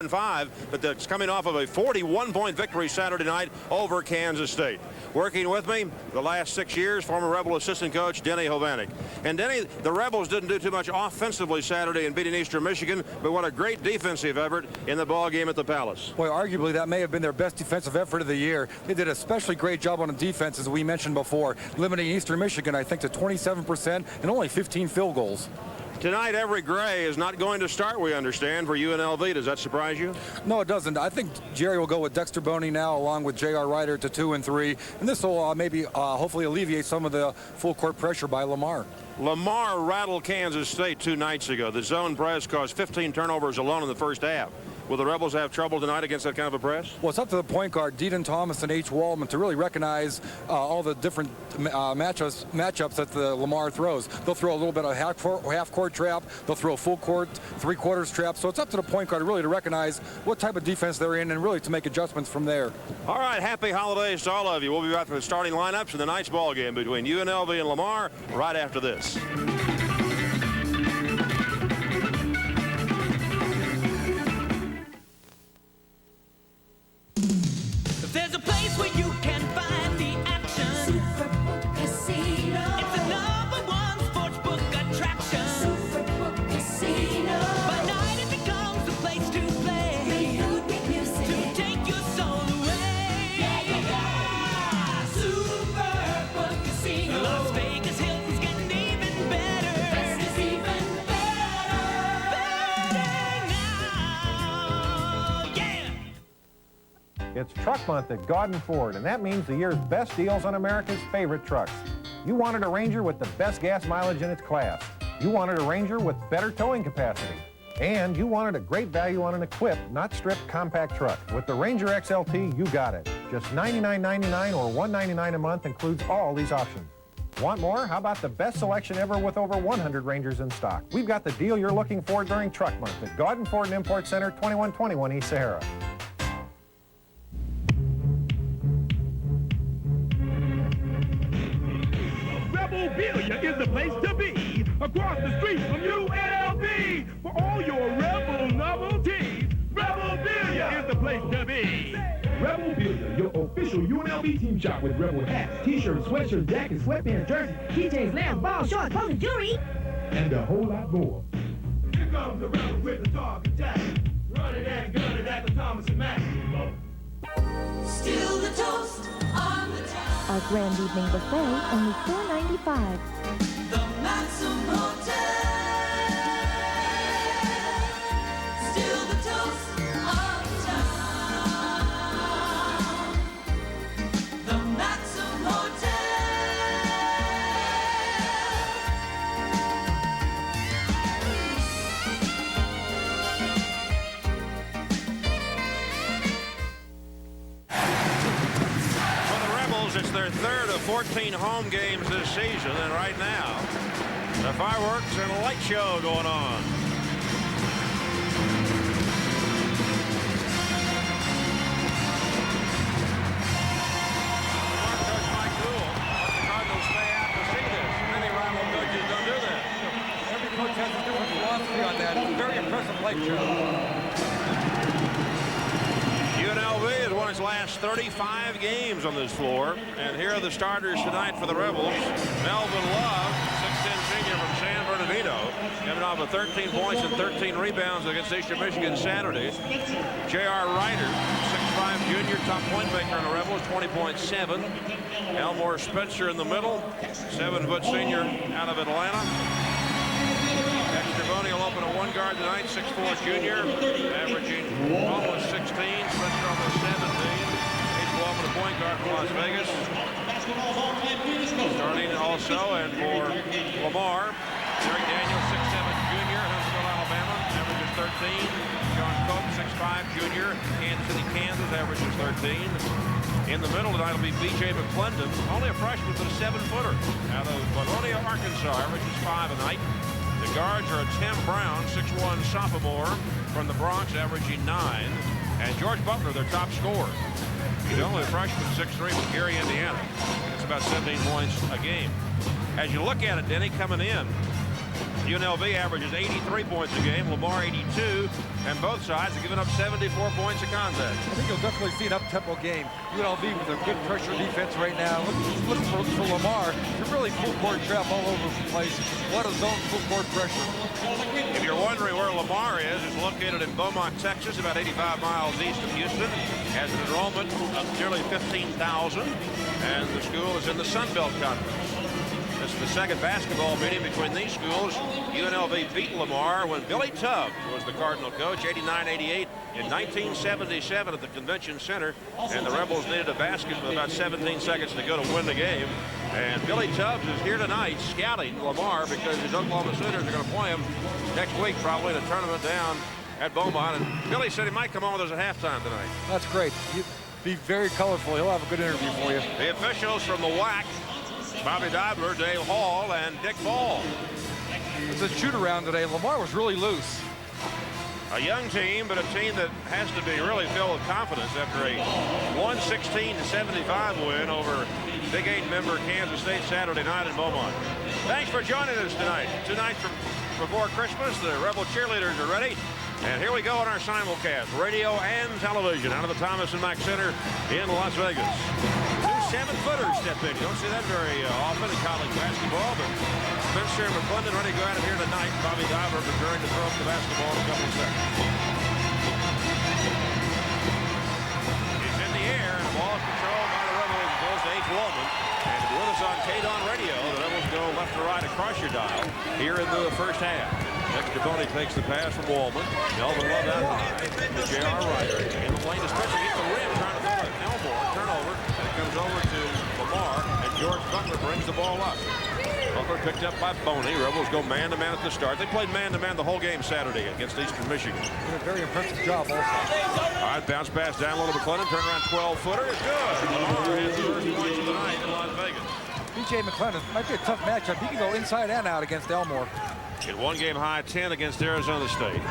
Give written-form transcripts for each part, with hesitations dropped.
5, but that's coming off of a 41-point victory Saturday night over Kansas State. Working with me the last 6 years, former Rebel assistant coach Denny Hovanek. And Denny, the Rebels didn't do too much offensively Saturday in beating Eastern Michigan, but what a great defensive effort in the ball game at the Palace. Boy, arguably that may have been their best defensive effort of the year. They did an especially great job on the defense, as we mentioned before, limiting Eastern Michigan, I think, to 27% and only 15 field goals. Tonight, Every Gray is not going to start, we understand, for UNLV. Does that surprise you? No, it doesn't. I think Jerry will go with Dexter Boney now, along with J.R. Ryder to 2 and 3. And this will maybe hopefully alleviate some of the full court pressure by Lamar. Lamar rattled Kansas State 2 nights ago. The zone press caused 15 turnovers alone in the first half. Will the Rebels have trouble tonight against that kind of a press? Well, it's up to the point guard, Deaton Thomas and H. Waldman, to really recognize all the different matchups that the Lamar throws. They'll throw a little bit of half-court trap. They'll throw a full court, three-quarters trap. So it's up to the point guard really to recognize what type of defense they're in and really to make adjustments from there. All right, happy holidays to all of you. We'll be back for the starting lineups in the night's ball game between UNLV and Lamar right after this. There's a place where you can find the action. Superbook Casino. It's the #1 sportsbook attraction. Superbook Casino. By night it becomes the place to play. Free food with music to take your soul away. Yeah, yeah, yeah. Superbook Casino. Las Vegas Hilton's getting even better. Best is even better. Better now. Yeah. It's Truck Month at Gaudin Ford, and that means the year's best deals on America's favorite trucks. You wanted a Ranger with the best gas mileage in its class. You wanted a Ranger with better towing capacity. And you wanted a great value on an equipped, not stripped, compact truck. With the Ranger XLT, you got it. Just $99.99 or $199 a month includes all these options. Want more? How about the best selection ever with over 100 Rangers in stock? We've got the deal you're looking for during Truck Month at Gaudin Ford and Import Center, 2121 East Sahara. Rebelville is the place to be, across the street from UNLV. For all your Rebel novelties, Rebelville is the place to be. Rebelville, your official UNLV team shop with Rebel hats, t-shirts, sweatshirts, jackets, sweatbands, jerseys, keychains, lamps, ball shorts, polo jewelry, and a whole lot more. Here comes the Rebel with the dog attack, running and gunning at the Thomas and Mack. Still the toast on the town. Our grand evening buffet, only $4.95. The Maxim Hotel. Still the toast of town. The Maxim Hotel. It's their third of 14 home games this season, and right now, the fireworks and a light show going on. Coach Mike Gould, the Cardinals stay out to see this. Many rival coaches don't do that. Every coach has a different philosophy on that. It's a very impressive light show. UNLV has won its last 35 games on this floor, and here are the starters tonight for the Rebels. Melvin Love, 6'10" senior from San Bernardino, coming off of 13 points and 13 rebounds against Eastern Michigan Saturday. J.R. Ryder, 6'5" junior, top point maker on the Rebels, 20.7. Elmore Spencer in the middle, 7-foot senior out of Atlanta. Dexter Boney will open a one guard tonight, 6'4" junior, averaging almost 16, Spencer almost 17. He's will open a point guard from Las Vegas. Starting also, and for Lamar, Derek Daniels, 6'7" junior, Huntsville, Alabama, averages 13. John Cook, 6'5" junior, Kansas City, Kansas, averages 13. In the middle tonight will be B.J. McClendon, only a freshman, but a 7-footer out of Bologna, Arkansas, averages 5 a night. The guards are Tim Brown, 6'1" sophomore from the Bronx, averaging 9. And George Butler, their top scorer. He's only a freshman, 6'3", from Gary, Indiana. It's about 17 points a game. As you look at it, Denny, coming in, UNLV averages 83 points a game, Lamar 82, and both sides have given up 74 points a contest. I think you'll definitely see an up-tempo game. UNLV with a good pressure defense right now. Looking for Lamar to really full court trap all over the place. What a zone full court pressure. If you're wondering where Lamar is, it's located in Beaumont, Texas, about 85 miles east of Houston. Has an enrollment of nearly 15,000, and the school is in the Sun Belt Conference. This is the second basketball meeting between these schools. UNLV beat Lamar when Billy Tubbs was the Cardinal coach, 89-88 in 1977 at the Convention Center, and the Rebels needed a basket with about 17 seconds to go to win the game. And Billy Tubbs is here tonight scouting Lamar because his Oklahoma Sooners are going to play him next week, probably in a tournament down at Beaumont. And Billy said he might come on with us at halftime tonight. That's great. He'll be very colorful. He'll have a good interview for you. The officials from the WAC, Bobby Dibler, Dale Hall, and Dick Ball. It's a shoot-around today. Lamar was really loose. A young team, but a team that has to be really filled with confidence after a 116-75 win over Big 8 member Kansas State Saturday night in Beaumont. Thanks for joining us tonight. 2 nights before Christmas, the Rebel cheerleaders are ready. And here we go on our simulcast, radio and television, out of the Thomas and Mack Center in Las Vegas. 2 7-footers step in. You don't see that very often in college basketball, but Spencer McClendon ready to go out of here tonight. Bobby Diver preparing to throw up the basketball in a couple of seconds. It's in the air, and the ball is controlled by the Rebels. It goes to H. Waldman. And if you're with us on KDON Radio, the Rebels go left to right across your dial here in the first half. Next, Boney takes the pass from Waldman. Melvin Love out high to J.R. Ryder. In the lane to Spencer. Gets the rim, trying to throw it. Elmore, turnover. And it comes over to Lamar. And George Butler brings the ball up. Butler picked up by Boney. Rebels go man-to-man at the start. They played man-to-man the whole game Saturday against Eastern Michigan. Did a very impressive job also. All right, bounce pass down low to McClendon. Turn around 12-footer. It's good. Lamar has the first points of the night in Las Vegas. B.J. McClendon might be a tough matchup. He can go inside and out against Elmore. In one game high 10 against Arizona State.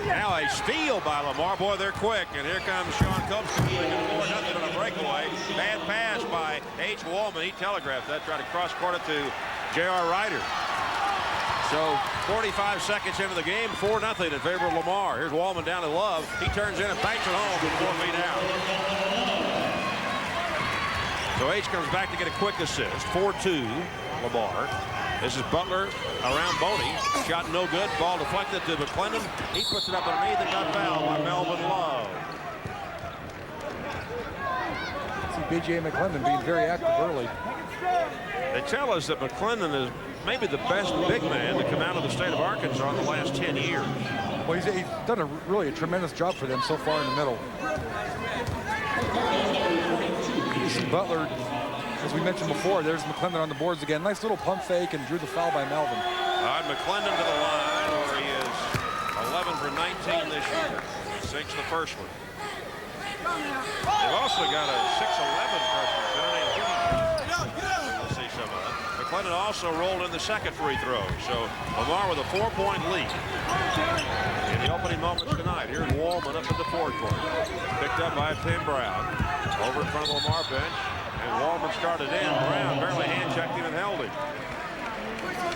Now a steal by Lamar. Boy, they're quick. And here comes Sean Copes. 4-0 on a breakaway. Bad pass by H. Waldman. He telegraphed that. Tried to cross-court it to J.R. Ryder. So 45 seconds into the game, 4-0 in favor of Lamar. Here's Waldman down to Love. He turns in and banks it home with 4 feet out. So H comes back to get a quick assist. 4-2, Lamar. This is Butler around Boney. Shot no good. Ball deflected to McClendon. He puts it up underneath and got fouled by Melvin Love. See B.J. McClendon being very active early. They tell us that McClendon is maybe the best big man to come out of the state of Arkansas in the last 10 years. Well, he's done really a tremendous job for them so far in the middle. You see Butler, as we mentioned before, there's McClendon on the boards again. Nice little pump fake and drew the foul by Melvin. All right, McClendon to the line where he is 11 for 19 this year. He sinks the first one. They've also got a 6'11 freshman center named Jimmy. Let's see some of that. McClendon also rolled in the second free throw. So Lamar with a 4-point lead. In the opening moments tonight, here's Waldman up at the forward court. Picked up by Tim Brown. Over in front of the Lamar bench. And Waldman started in. Brown barely hand-checked him and held him.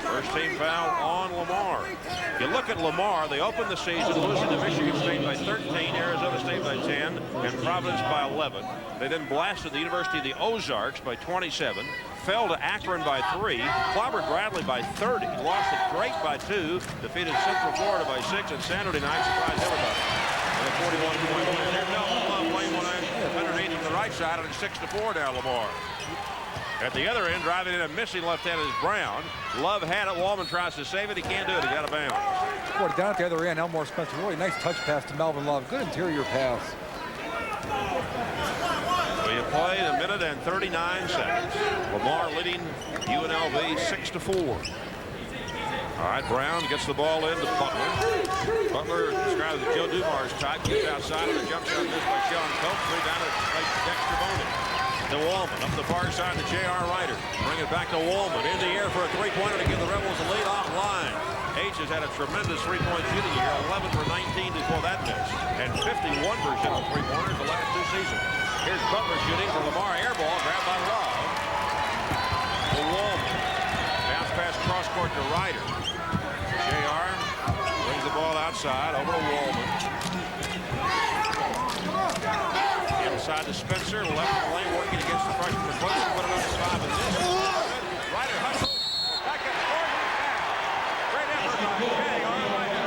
First team foul on Lamar. You look at Lamar, they opened the season losing to Michigan State by 13, Arizona State by 10, and Providence by 11. They then blasted the University of the Ozarks by 27, fell to Akron by 3, clobbered Bradley by 30, lost to Drake by 2, defeated Central Florida by 6, and Saturday night surprised everybody. And a 41-point win. Here's Melvin Love playing one underneath to the right side, and it's 6-4 now, Lamar. At the other end, driving in and missing left-handed is Brown. Love had it. Waldman tries to save it. He can't do it. He's out of bounds. Boy, down at the other end, Elmore Spencer, really nice touch pass to Melvin Love. Good interior pass. We have played 1 minute and 39 seconds. Lamar leading UNLV 6-4. All right, Brown gets the ball in to Butler. Butler described as Joe Dumars type. Gets outside of the jump shot missed by Sean Coates. Down to Dexter Boney. To Waldman, up the far side to J.R. Ryder. Bring it back to Waldman. In the air for a three-pointer to give the Rebels a lead off line. H has had a tremendous three-point shooting year. 11 for 19 before that miss. And 51% on three-pointers the last 2 seasons. Here's Butler shooting for Lamar. Air ball grabbed by Love. To Waldman. Bounce pass cross-court to Ryder. the ball outside, over to Wallman. Inside to Spencer, left of the lane, working against the freshman McClendon. Put it on his 5 and this. Ryder hustles. Back up, scores, and foul. Great effort by J.R. Ryder.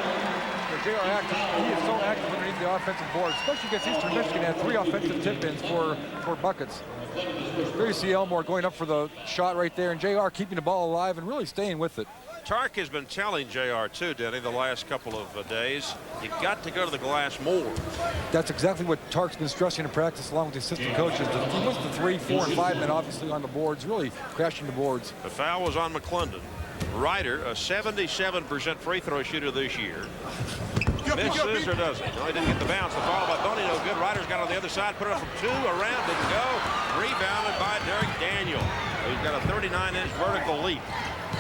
J.R. active. He is so active underneath the offensive board, especially against Eastern Michigan. Had 3 offensive tip-ins for buckets. There you see Elmore going up for the shot right there, and J.R. keeping the ball alive and really staying with it. Tark has been telling J.R. too, Denny, the last couple of days, you've got to go to the glass more. That's exactly what Tark's been stressing in practice along with the assistant coaches. He wants the 3, 4, and 5 men obviously on the boards, really crashing the boards. The foul was on McClendon. Ryder, a 77% free throw shooter this year. Misses or doesn't? No, he didn't get the bounce. The foul by Boney, no good. Ryder's got on the other side, put it up from 2, around, didn't go. Rebounded by Derek Daniel. He's got a 39-inch vertical leap.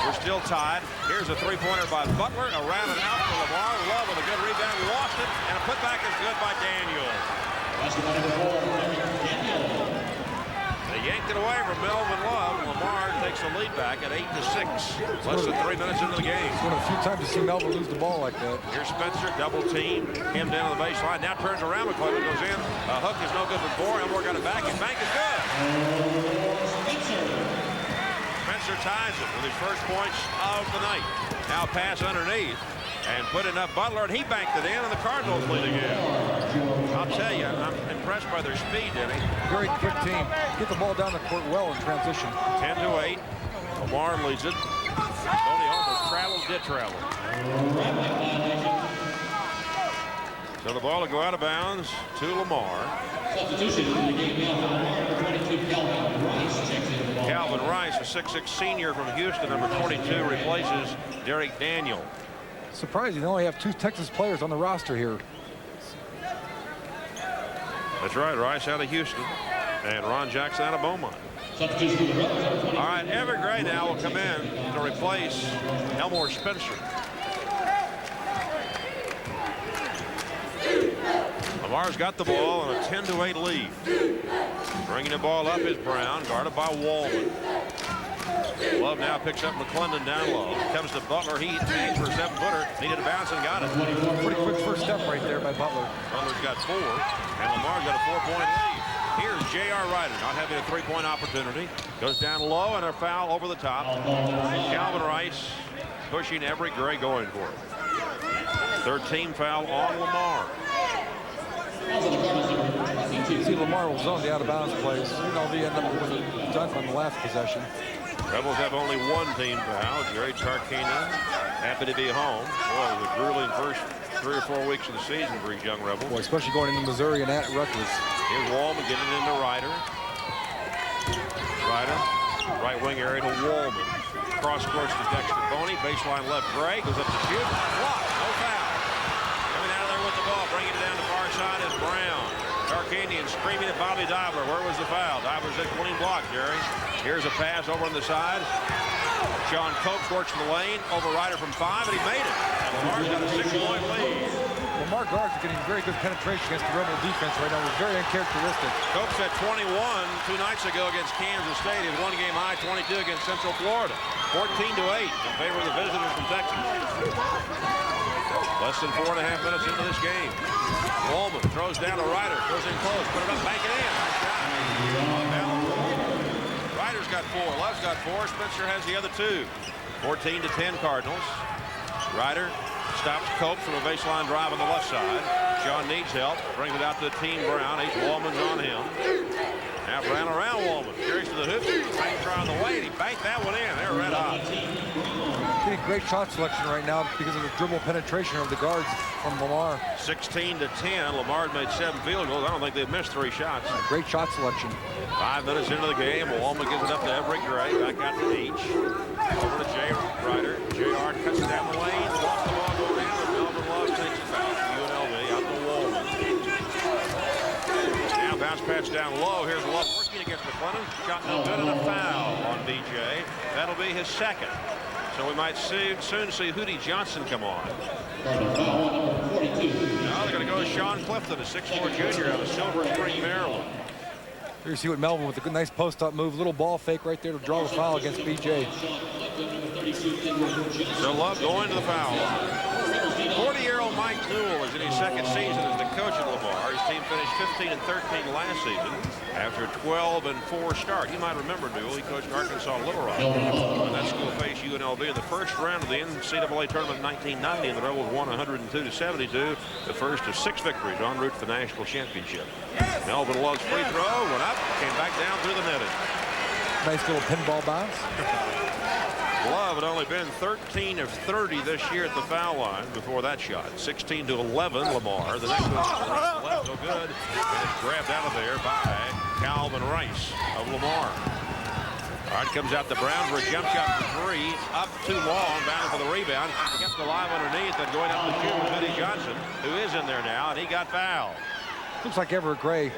We're still tied. Here's a three-pointer by Butler. Around and out for Lamar. Love with a good rebound. Lost it. And a putback is good by Daniel. They yanked it away from Melvin Love. Lamar takes the lead back at 8-6. Less than 3 minutes into the game. It's one of the few times to see Melvin lose the ball like that. Here's Spencer, double team. Him down to the baseline. Now turns around. McClendon goes in. A hook is no good for 4. Elmore got it back. And bank is good. Spencer ties it with his first points of the night. Now pass underneath and put in up Butler, and he banked it in, and the Cardinals lead again. I'll tell you, I'm impressed by their speed, Denny. Very quick team. Get the ball down the court well in transition. 10-8. Lamar leads it. Boney almost did travel. So the ball will go out of bounds to Lamar. Calvin Rice, a 6'6" senior from Houston, number 22, replaces Derek Daniel. Surprising, they only have 2 Texas players on the roster here. That's right, Rice out of Houston and Ron Jackson out of Beaumont. All right, Evergray now will come in to replace Elmore Spencer. Lamar's got the ball on a 10-8 lead. Bringing the ball up is Brown, guarded by Wallman. Love now picks up McClendon down low. Comes to Butler. He hangs for a 7-footer. Needed a bounce and got it. Pretty quick first step right there by Butler. Butler's got 4, and Lamar's got a 4-point lead. Here's J.R. Ryder not having a 3-point opportunity. Goes down low and a foul over the top. Calvin Rice pushing Evergray going for it. 13 foul on Lamar. You see Lamar will zone the out-of-bounds plays. UNLV ended up with a dunk on the last possession. Rebels have only 1 team foul. Jerry Tarkanian happy to be home. Boy, it was a grueling first 3 or 4 weeks of the season for these young Rebels. Boy, especially going into Missouri and at Rutgers. Here's Wallman getting into Ryder. Ryder, right wing area to Wallman. Cross course to Dexter Boney. Baseline left Gray. Goes up to shoot. Block. No foul. Coming out of there with the ball. Bringing it down to far side is Brown. Tarkanian screaming at Bobby Diver. Where was the foul? Diver's a clean block, Jerry. Here's a pass over on the side. Sean Copes works in the lane. Over Ryder from 5, and he made it. And Lamar's got a 6-point lead. Lamar guards are getting very good penetration against the Rebel defense right now. It's very uncharacteristic. Copes had 21 2 nights ago against Kansas State. His 1-game high, 22 against Central Florida. 14-8 in favor of the visitors from Texas. Less than 4.5 minutes into this game. Wallman throws down to Ryder. Goes in close. Put it up. Bank it in. Ryder's got 4. Love's got 4. Spencer has the other 2. 14-10 Cardinals. Ryder stops Copes from a baseline drive on the left side. Sean needs help. Brings it out to Team Brown. Wallman's on him. Now Brown around Wallman. Carries to the hoop. Banks around the way, and he banked that one in. They're red hot. Getting great shot selection right now because of the dribble penetration of the guards from Lamar. 16-10. Lamar made 7 field goals. I don't think they've missed 3 shots. Great shot selection. 5 minutes into the game. Wallman gives it up to Evergray. Back out to H. Over to J. Ryder. JR cuts it down the lane. Lost the ball going in. Melvin Love takes it back. UNLV out to Wallman. Now bounce pass down low. Here's Love working against McClendon. Shot no good and a foul on BJ. That'll be his 2nd. So we might soon see Hootie Johnson come on. Now they're going to go to Sean Clifton, a 6'4" junior out of Silver Spring, Maryland. Here you see what Melvin with a good, nice post-up move. Little ball fake right there to draw the foul against BJ. So Love going to the foul line. 40-year Mike Newell is in his second season as the coach at Lamar. His team finished 15-13 last season after a 12-4 start. You might remember Newell. He coached Arkansas Little Rock. And that school faced UNLV in the first round of the NCAA tournament in 1990, and the Rebels won 102-72, the first of 6 victories en route to the national championship. Melvin Love's free throw went up, came back down through the netting. Nice little pinball bounce. Love had only been 13 of 30 this year at the foul line before that shot. 16-11 Lamar. The next one left no good. And it's grabbed out of there by Calvin Rice of Lamar. All right, comes out to Brown for a jump shot for 3. Up too long, down for the rebound. Kept alive underneath, and going up the shoot with Eddie Johnson, who is in there now, and he got fouled. Looks like Everett Gray.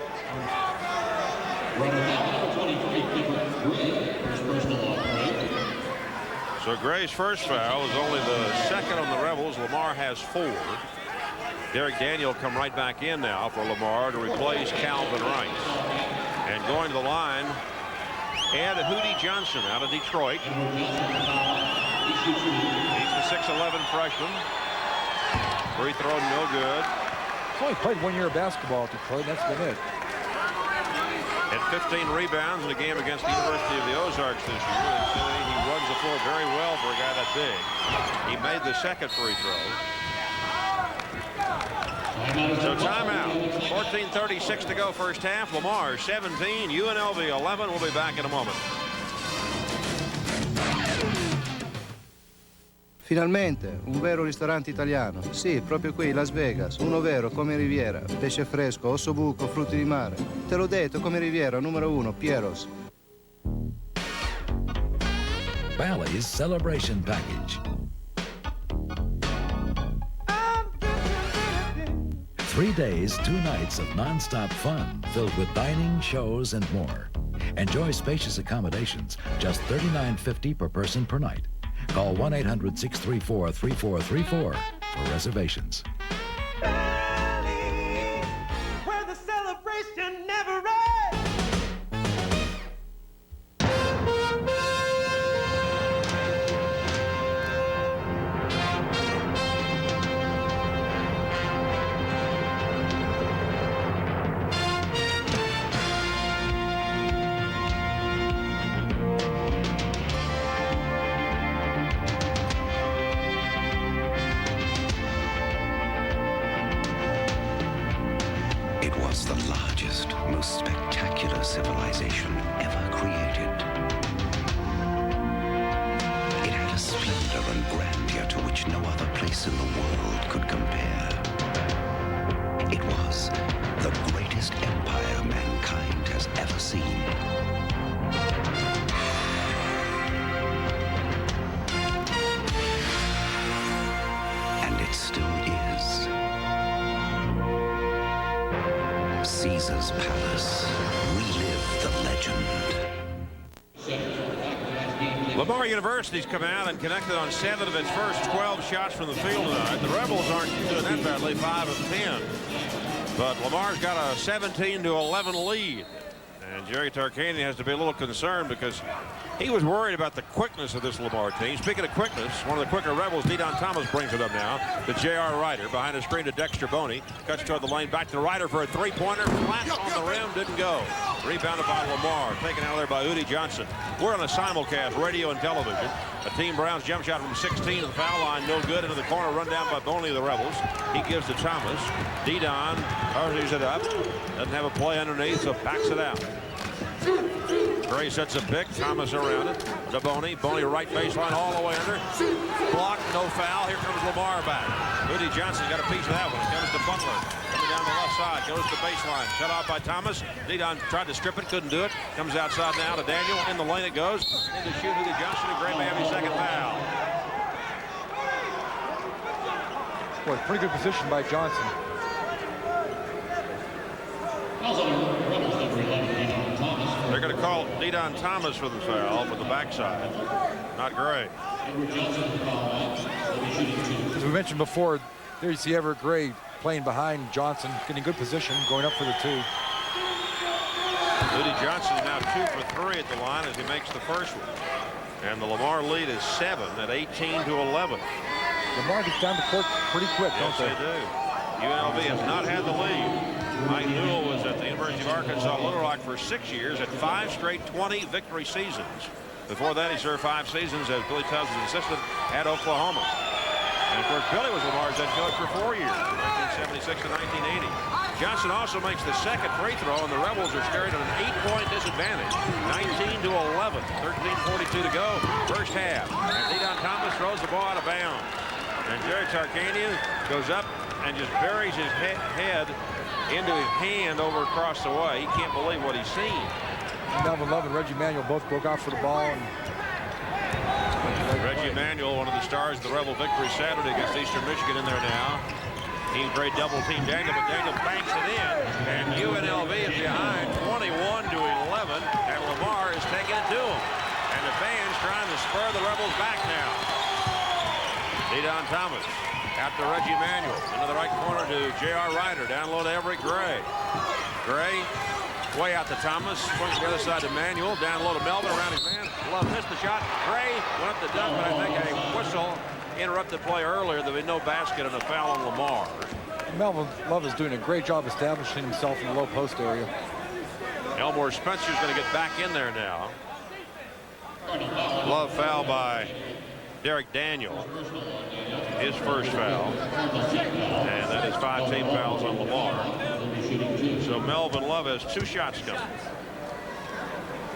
So Gray's first foul is only the second on the Rebels. Lamar has 4. Derek Daniel come right back in now for Lamar to replace Calvin Rice. And going to the line, Ed Hootie Johnson out of Detroit. He's the 6'11 freshman. Free throw no good. He's only played 1 year of basketball at Detroit. That's been it. Had 15 rebounds in a game against the University of the Ozarks this year. He runs the floor very well for a guy that big. He made the second free throw. So timeout. 14:36 to go first half. Lamar 17, UNLV 11. We'll be back in a moment. Finalmente, un vero ristorante italiano. Sì, proprio qui, Las Vegas. Uno vero, come Riviera. Pesce fresco, ossobuco, frutti di mare. Te l'ho detto, come Riviera, numero 1, Piero's. Bally's Celebration Package. 3 days, 2 nights of non-stop fun filled with dining, shows, and more. Enjoy spacious accommodations, just $39.50 per person per night. Call 1-800-634-3434 for reservations. Where the celebration never ends. Most spectacular civilization ever created. It had a splendor and grandeur to which no other place in the world could compare. It was the greatest empire mankind has ever seen. And it still is. Caesar's Palace. Relive the legend. Lamar University's come out and connected on 7 of its first 12 shots from the field tonight. The Rebels aren't doing that badly, 5 of 10. But Lamar's got a 17-11 lead. And Jerry Tarkanian has to be a little concerned because he was worried about the quickness of this Lamar team. Speaking of quickness, one of the quicker Rebels, Dedon Thomas, brings it up now. The J.R. Ryder behind a screen to Dexter Boney. Cuts toward the lane, back to Ryder for a three-pointer. Flat on the rim, didn't go. Rebounded by Lamar, taken out of there by Hootie Johnson. We're on a simulcast, radio and television. A Team Brown's jump shot from 16 to the foul line, no good. Into the corner, run down by Boney of the Rebels. He gives to Thomas. Dedon hurries it up. Doesn't have a play underneath, so backs it out. Gray sets a pick. Thomas around it. To Boney. Boney right baseline all the way under. Blocked. No foul. Here comes Lamar back. Hootie Johnson got a piece of that one. It goes to Butler. Coming down the left side. Goes to baseline. Cut off by Thomas. Dedon tried to strip it. Couldn't do it. Comes outside now to Daniel. In the lane it goes. In to shoot Hootie Johnson. And Gray may have his second foul. Boy, pretty good position by Johnson. They're going to call Dedon Thomas for the foul for the backside. Not Gray. As we mentioned before, there you see Everett Gray playing behind Johnson, getting good position, going up for the 2. Hootie Johnson now 2 for 3 at the line as he makes the first one. And the Lamar lead is 7 at 18-11. Lamar gets down to court pretty quick, Yes, don't they do. UNLV has not had the lead. Mike Newell was at the University of Arkansas Little Rock for 6 years at 5 straight 20 victory seasons. Before that, he served 5 seasons as Billy Tubbs' assistant at Oklahoma. And of course, Billy was Lamar's head coach for 4 years, 1976 to 1980. Johnson also makes the second free throw, and the Rebels are staring at an 8-point disadvantage, 19 to 11, 13:42 to go, first half. And Dedon Thomas throws the ball out of bounds. And Jerry Tarkanian goes up and just buries his head into his hand over across the way. He can't believe what he's seen. Melvin Love and Reggie Manuel both broke out for the ball. And Reggie Manuel, one of the stars of the Rebel victory Saturday against Eastern Michigan, in there now. He great double team Daniel, but Daniel banks it in. And UNLV is behind 21 to 11, and Lamar is taking it to him. And the fans trying to spur the Rebels back now. Dedon Thomas out to Reggie Manuel. Into the right corner to J.R. Ryder. Down low to Everett Gray. Gray way out to Thomas. Swings to the other side to Manuel. Down low to Melvin around his man. Love missed the shot. Gray went up the dunk, but I think a whistle interrupted play earlier. There'll be no basket and a foul on Lamar. Melvin Love is doing a great job establishing himself in the low post area. Elmore Spencer's going to get back in there now. Love foul by Derek Daniel. His first foul. And that is 5 team fouls on Lamar. So Melvin Love has 2 shots coming.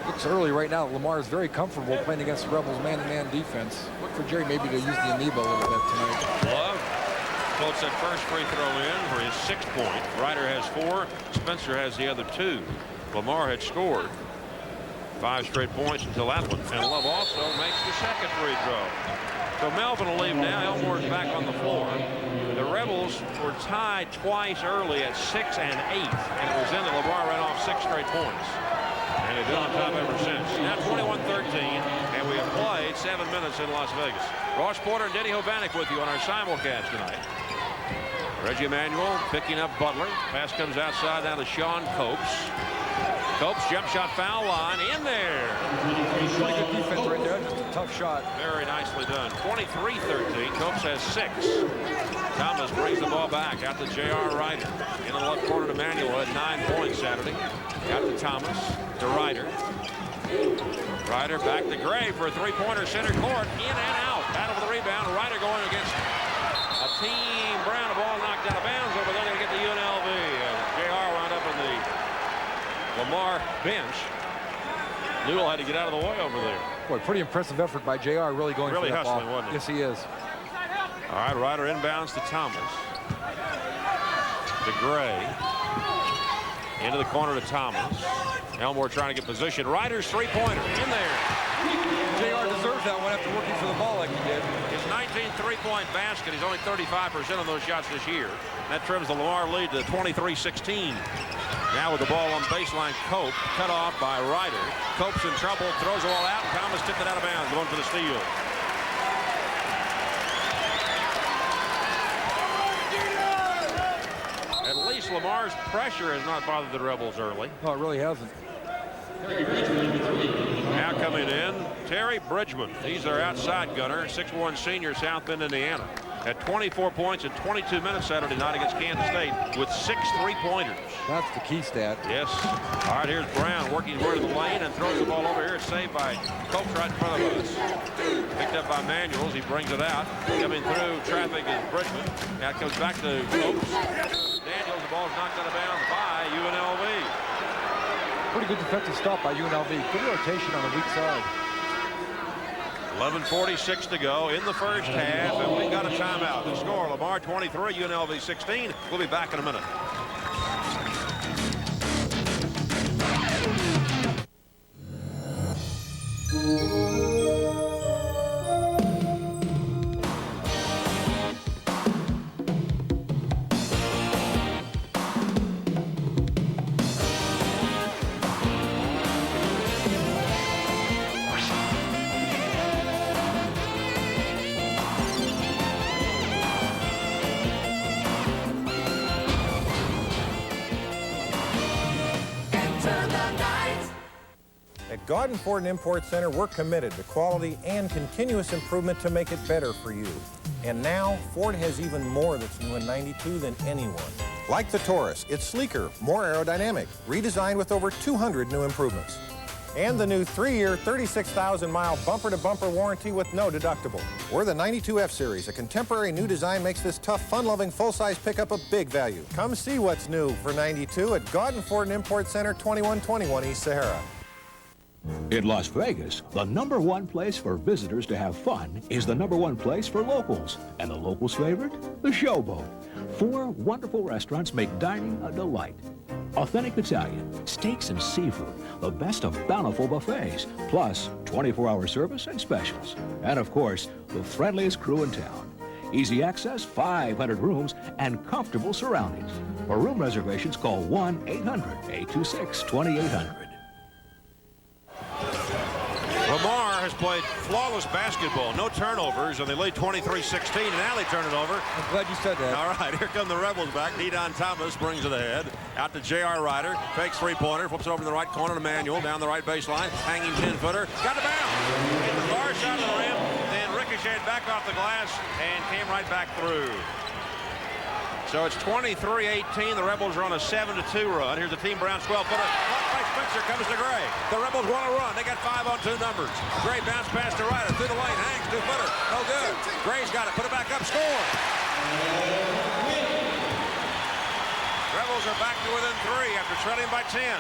Looks early right now. Lamar is very comfortable playing against the Rebels man-to-man defense. Look for Jerry maybe to use the amoeba a little bit tonight. Love floats that first free throw in for his 6th point. Ryder has 4. Spencer has the other 2. Lamar had scored 5 straight points until that one. And Love also makes the second free throw. So Melvin will leave now. Elmore's back on the floor. The Rebels were tied twice early at 6 and 8. And it was then that Lamar ran off 6 straight points. And they've been on top ever since. Now 21-13, and we have played 7 minutes in Las Vegas. Ross Porter and Denny Hovanek with you on our simulcast tonight. Reggie Manuel picking up Butler. Pass comes outside down to Sean Copes. Copes jump shot foul line in there. Pretty good defense right there. Just a tough shot. Very nicely done. 23-13. Copes has 6. Thomas brings the ball back out to J.R. Ryder. In the left corner to Manuel at 9 points Saturday. Out to Thomas, to Ryder. Ryder back to Gray for a 3-pointer center court. In and out. Battle for the rebound. Ryder going against a team. Brown, a ball knocked out of bounds over there to get the UNLV. J.R. wound up in the Lamar bench. Newell had to get out of the way over there. Boy, pretty impressive effort by J.R. really going Really for that hustling, ball. wasn't he? Yes, he is. All right, Ryder inbounds to Thomas. To Gray. Into the corner to Thomas. Elmore trying to get position. Ryder's 3-pointer in there. J.R. deserves that one after working for the ball like he did. His 19th 3-point basket. He's only 35% on those shots this year. That trims the Lamar lead to 23-16. Now with the ball on baseline, Cope cut off by Ryder. Cope's in trouble, throws the ball out. Thomas tipped it out of bounds, going for the steal. At least Lamar's pressure has not bothered the Rebels early. No, it really hasn't. Now coming in, Terry Bridgman. He's their outside gunner, 6'1" senior, South Bend, Indiana. Had 24 points in 22 minutes Saturday night against Kansas State with 6 3-pointers. That's the key stat. Yes. All right, here's Brown working toward the lane and throws the ball over here. It's saved by Copes right in front of us. Picked up by Manuels. He brings it out. Coming through traffic is Bridgman. Now it comes back to Copes. Daniels, the ball's knocked out of bounds by UNLV. Pretty good defensive stop by UNLV. Good rotation on the weak side. 11:46 to go in the first half, and we've got a timeout. The score, Lamar 23, UNLV 16. We'll be back in a minute. At Gauden Ford & Import Center, we're committed to quality and continuous improvement to make it better for you. And now, Ford has even more that's new in 92 than anyone. Like the Taurus, it's sleeker, more aerodynamic, redesigned with over 200 new improvements. And the new 3-year, 36,000-mile bumper-to-bumper warranty with no deductible. We're the 92 F-Series. A contemporary new design makes this tough, fun-loving, full-size pickup a big value. Come see what's new for 92 at Gauden Ford & Import Center, 2121 East Sahara. In Las Vegas, the #1 place for visitors to have fun is the #1 place for locals. And the locals' favorite? The Showboat. 4 wonderful restaurants make dining a delight. Authentic Italian, steaks and seafood, the best of bountiful buffets, plus 24-hour service and specials. And of course, the friendliest crew in town. Easy access, 500 rooms, and comfortable surroundings. For room reservations, call 1-800-826-2800. Lamar has played flawless basketball, no turnovers, and they lead 23-16, and now they turn it over. I'm glad you said that. All right, here come the Rebels back. Dedon Thomas brings it ahead. Out to J.R. Ryder, fakes three-pointer, flips it over in the right corner to Manuel, down the right baseline, hanging 10-footer, got the bounce. Hit the far side of the rim, then ricocheted back off the glass and came right back through. So it's 23-18. The Rebels are on a 7-2 run. Here's the Team Brown 12-footer. Blocked by Spencer, comes to Gray. The Rebels want to run. They got 5 on 2 numbers. Gray bounce pass to Ryder. Through the lane, hangs 2-footer. No good. Gray's got it. Put it back up. Score. Rebels are back to within 3 after trailing by 10.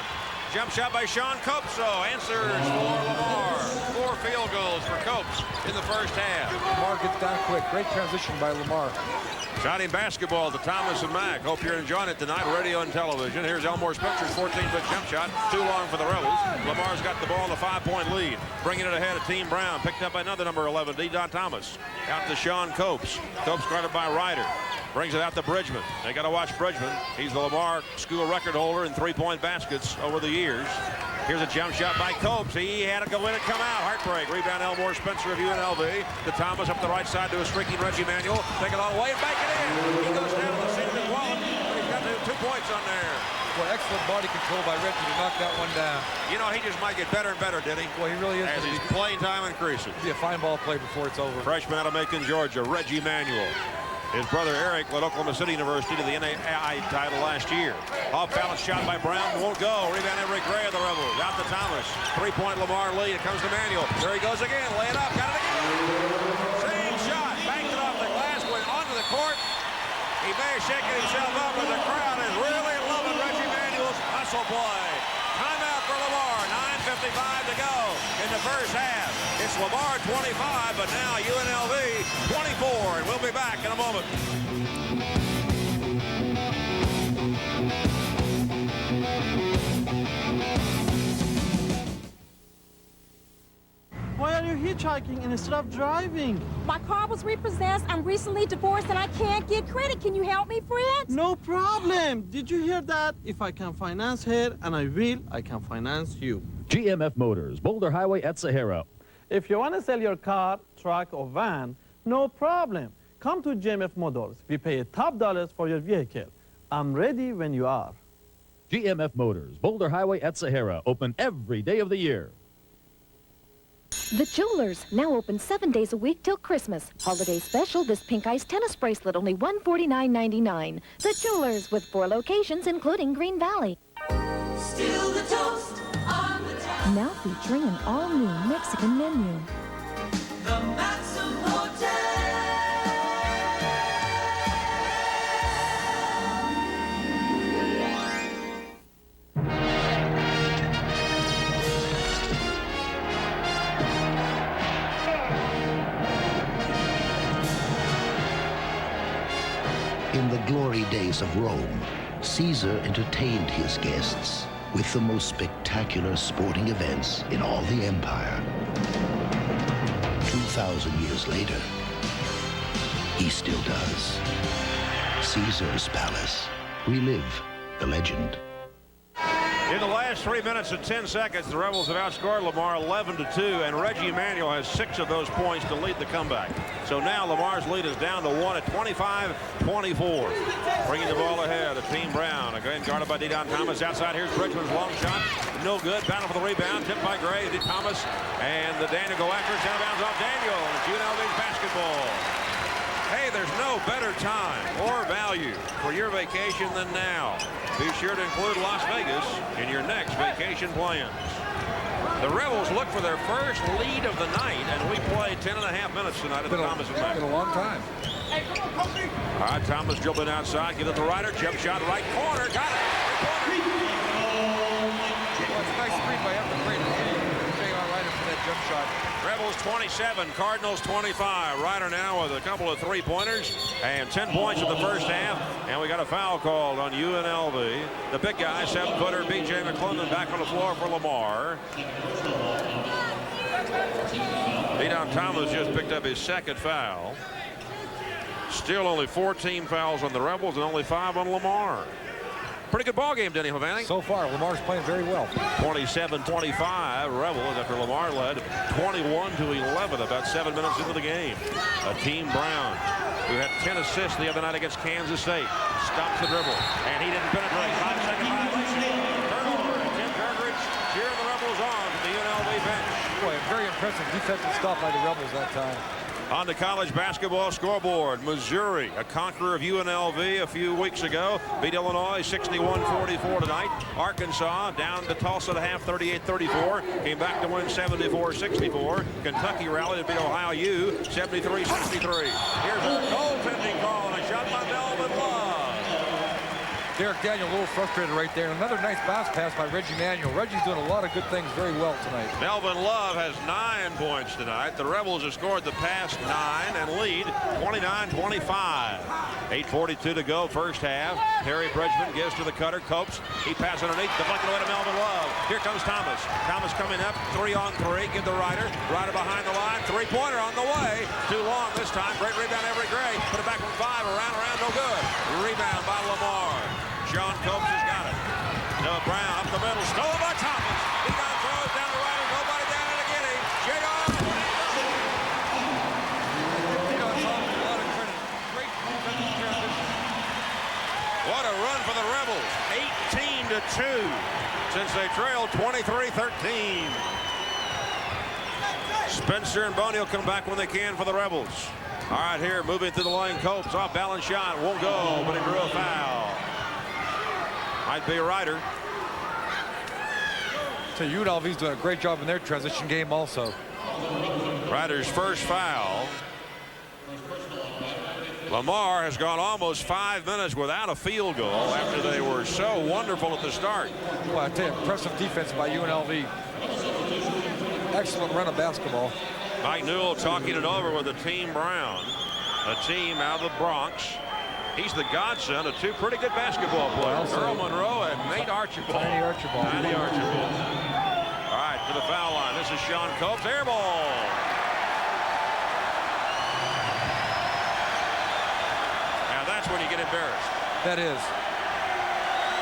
Jump shot by Sean Copso. Answers for Lamar. 4 field goals for Copes in the first half. Lamar gets down quick. Great transition by Lamar. Shouting basketball to Thomas and Mack. Hope you're enjoying it tonight, radio and television. Here's Elmore Spencer's 14-foot jump shot. Too long for the Rebels. Lamar's got the ball in a 5-point lead. Bringing it ahead of Team Brown. Picked up by another number 11, Dedon Thomas. Out to Sean Copes. Copes guarded by Ryder. Brings it out to Bridgman. They got to watch Bridgman. He's the Lamar school record holder in 3-point baskets over the years. Here's a jump shot by Copes. He had to go in and come out. Heartbreak. Rebound Elmore Spencer of UNLV. To Thomas up the right side to a streaking Reggie Manuel. Take it all away and bank it in. He goes down to the seat of his wallet. He's got 2 points on there. Well, excellent body control by Reggie to knock that one down. You know, he just might get better and better, did he? Well, he really is. As his playing time increases. Be a fine ball play before it's over. Freshman out of Macon, Georgia, Reggie Manuel. His brother Eric led Oklahoma City University to the NAIA title last year. Off balance shot by Brown, won't go. Rebound Everett Gray of the Rebels. Out to Thomas. 3-point Lamar lead. It comes to Manuel. There he goes again. Lay it up. Got it again. Same shot. Banked it off the glass. Went onto the court. He may have shaken himself up, but the crowd is really loving Reggie Manuel's hustle play. Timeout for Lamar. 9:55 to go in the first half. It's Lamar 25, but now UNLV 24, and we'll be back in a moment. Why are you hitchhiking instead of driving? My car was repossessed. I'm recently divorced and I can't get credit. Can you help me, friend? No problem. Did you hear that? If I can finance her, and I will, I can finance you. GMF Motors, Boulder Highway at Sahara. If you want to sell your car, truck, or van, no problem. Come to GMF Motors. We pay top dollars for your vehicle. I'm ready when you are. GMF Motors, Boulder Highway at Sahara, open every day of the year. The Jewelers, now open 7 days a week till Christmas. Holiday special, this pink ice tennis bracelet, only $149.99. The Jewelers, with 4 locations, including Green Valley. Still the toast on the town. Now featuring an all-new Mexican menu. The Maxim Hotel. In the glory days of Rome, Caesar entertained his guests with the most spectacular sporting events in all the empire. 2,000 years later, he still does. Caesar's Palace. Relive the legend. In the last 3 minutes and 10 seconds, the Rebels have outscored Lamar 11-2, and Reggie Manuel has 6 of those points to lead the comeback. So now Lamar's lead is down to 1 at 25-24. Bringing the ball ahead, the team Brown. Again guarded by Dedon Thomas. Outside, here's Bridgman's long shot. No good. Battle for the rebound. Tipped by Gray. Thomas and the Daniel go after it. Out of bounds off Daniel. It's UNLV's basketball. Hey, there's no better time or value for your vacation than now. Be sure to include Las Vegas in your next vacation plans. The Rebels look for their first lead of the night, and we play 10.5 minutes tonight at the Thomas and Mack. Been a long time. All right, Thomas dribbling outside. Get it to Ryder. Jump shot, right corner. Got it. Well, it's a nice screen by Evan Ryder for that jump shot. Rebels 27, Cardinals 25. Ryder now with a couple of three-pointers and 10 points in the first half. And we got a foul called on UNLV. The big guy, 7-footer B.J. McClendon, back on the floor for Lamar. Dedon Thomas just picked up his second foul. Still only 14 fouls on the Rebels and only 5 on Lamar. Pretty good ball game, Denny Havani. So far, Lamar's playing very well. 27-25 Rebels after Lamar led 21-11 about 7 minutes into the game. A team Brown who had 10 assists the other night against Kansas State stops the dribble and he didn't penetrate. 5-second violation. Turnover. Tim Gergridge cheering the Rebels on from the UNLV bench. Boy, a very impressive defensive stop by the Rebels that time. On the college basketball scoreboard, Missouri, a conqueror of UNLV a few weeks ago, beat Illinois 61-44 tonight. Arkansas down to Tulsa at half 38-34, came back to win 74-64. Kentucky rallied to beat Ohio U 73-63. Here's a goaltending call and a shot by Melvin Love. Derek Daniel a little frustrated right there. Another nice bounce pass by Reggie Manuel. Reggie's doing a lot of good things very well tonight. Melvin Love has 9 points tonight. The Rebels have scored the past 9 and lead 29-25. 8:42 to go first half. Harry Bridgman gives to the cutter. Copes. He passes underneath. Deflected away to Melvin Love. Here comes Thomas. Thomas coming up. 3-on-3. Give the Ryder. Ryder behind the line. 3-pointer on the way. Too long this time. Great rebound, Everett Gray. Put it back from 5. Around, no good. Rebound by Lamar. John Copes has got it. No, Brown up the middle. Stolen by Thomas. Dedon throws down the Ryder. Nobody down to get him. J.R. Dedon Thomas, a lot of credit. Great defensive transition. What a run for the Rebels. 18-2 since they trailed 23-13. Spencer and Boney will come back when they can for the Rebels. All right, here moving through the lane. Copes off balance shot. Won't go, but he drew a foul. Might be a Ryder. So UNLV's doing a great job in their transition game also. Ryder's first foul. Lamar has gone almost 5 minutes without a field goal after they were so wonderful at the start. Well, I tell you, impressive defense by UNLV. Excellent run of basketball. Mike Newell talking it over with the team Brown, a team out of the Bronx. He's the godson of 2 pretty good basketball players, Earl Monroe and Nate Archibald. Tiny Archibald. All right, to the foul line. This is Sean Copes. Air ball. Now that's when you get embarrassed. That is.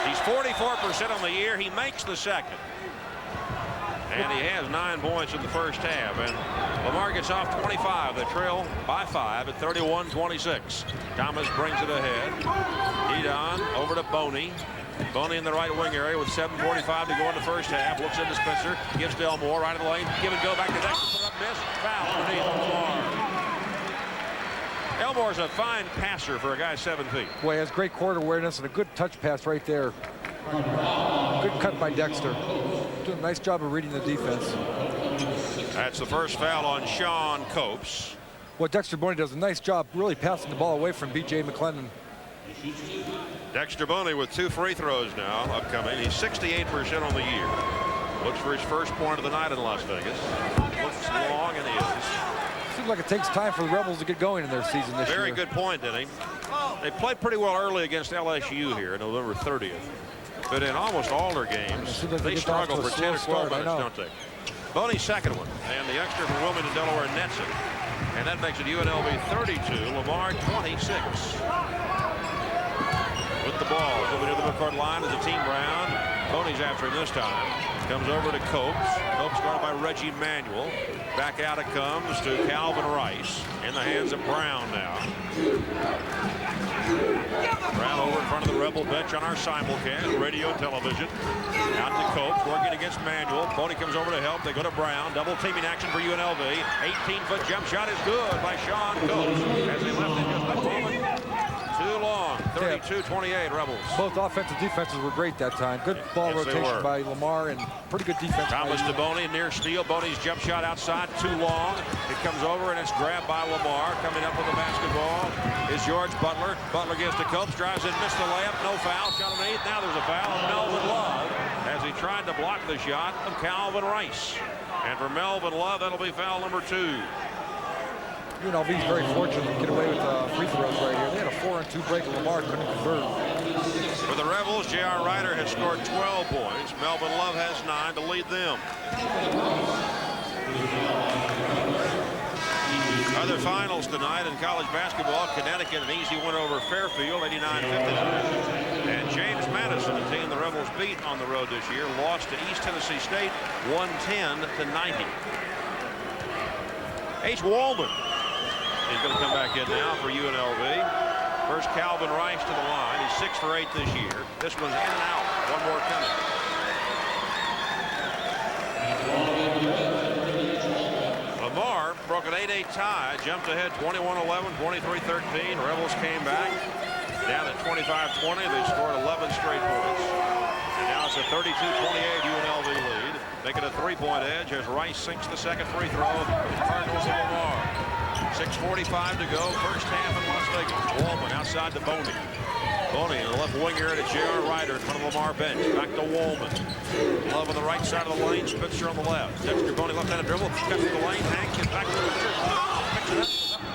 He's 44% on the year. He makes the second. And he has 9 points in the first half. And Lamar gets off 25. They trail by 5 at 31-26. Thomas brings it ahead. Dedon over to Boney. Boney in the right wing area with 7:45 to go in the first half. Looks into Spencer. Gives to Elmore. Right in the lane. Give and go back to Dexter. Put up, miss. Foul underneath Lamar. Elmore's a fine passer for a guy 7 feet. Boy, he has great court awareness and a good touch pass right there. Good cut by Dexter. Doing a nice job of reading the defense. That's the first foul on Sean Copes. Well, Dexter Boney does a nice job really passing the ball away from B.J. McClendon. Dexter Boney with 2 free throws now upcoming. He's 68% on the year. Looks for his first point of the night in Las Vegas. Looks long, and he is. Seems like it takes time for the Rebels to get going in their season this year. Very good point, Denny. They played pretty well early against LSU here, November 30th. But in almost all their games, they struggle for 10 or 12 minutes, don't they? Boney's second one, and the extra from Wilmington, Delaware nets it. And that makes it UNLV 32, Lamar 26. With the ball, over near the midcourt line is a team Brown. Boney's after him this time. Comes over to Copes. Copes guarded by Reggie Manuel. Back out it comes to Calvin Rice. In the hands of Brown now. Brown over in front of the Rebel bench on our simulcast, radio and television. Out to Copes, working against Manuel. Boney comes over to help. They go to Brown. Double teaming action for UNLV. 18-foot jump shot is good by Sean Copes. As they left it just a moment too long. 32-28 Rebels. Both offensive defenses were great that time. Good ball rotation by Lamar and pretty good defense. Thomas to Boney, near steal. Boney's jump shot outside, too long. It comes over and it's grabbed by Lamar. Coming up with the basketball is George Butler. Butler gives to Copes, drives in, missed the layup, no foul. Shot underneath. Now there's a foul on Melvin Love as he tried to block the shot of Calvin Rice. And for Melvin Love, that'll be foul number 2. UNLV's very fortunate to get away with free throws right here. They had a 4-and-2 break and Lamar couldn't convert. For the Rebels, J.R. Ryder has scored 12 points. Melvin Love has 9 to lead them. Other finals tonight in college basketball. Connecticut, an easy win over Fairfield, 89-59. And James Madison, a team the Rebels beat on the road this year, lost to East Tennessee State, 110-90. H. Wallman is going to come back in now for UNLV. First, Calvin Rice to the line. He's 6 for 8 this year. This one's in and out. One more coming. Lamar broke an 8-8 tie, jumped ahead 21-11, 23-13. Rebels came back down at 25-20. They scored 11 straight points. And now it's a 32-28 UNLV lead. Making a 3-point edge as Rice sinks the second free throw. Cardinals and Lamar. 6:45 to go. First half in Las Vegas. Wallman outside to Boney. Boney in the left wing here to J.R. Ryder in front of Lamar bench. Back to Wallman. Love on the right side of the lane. Spitzer on the left. Dexter Boney left-handed dribble. Cuts to the lane. Hank gets back to the picture. Picks it up.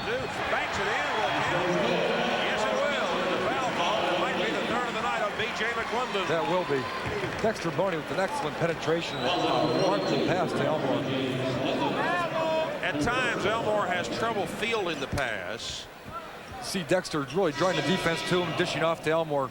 Banks it in. Will it count? Yes, it will. And the foul call. It might be the third of the night on B.J. McClendon. That will be. Dexter Boney with an excellent penetration. Remarkable pass to Elmore. At times, Elmore has trouble fielding the pass. See Dexter really drawing the defense to him, dishing off to Elmore.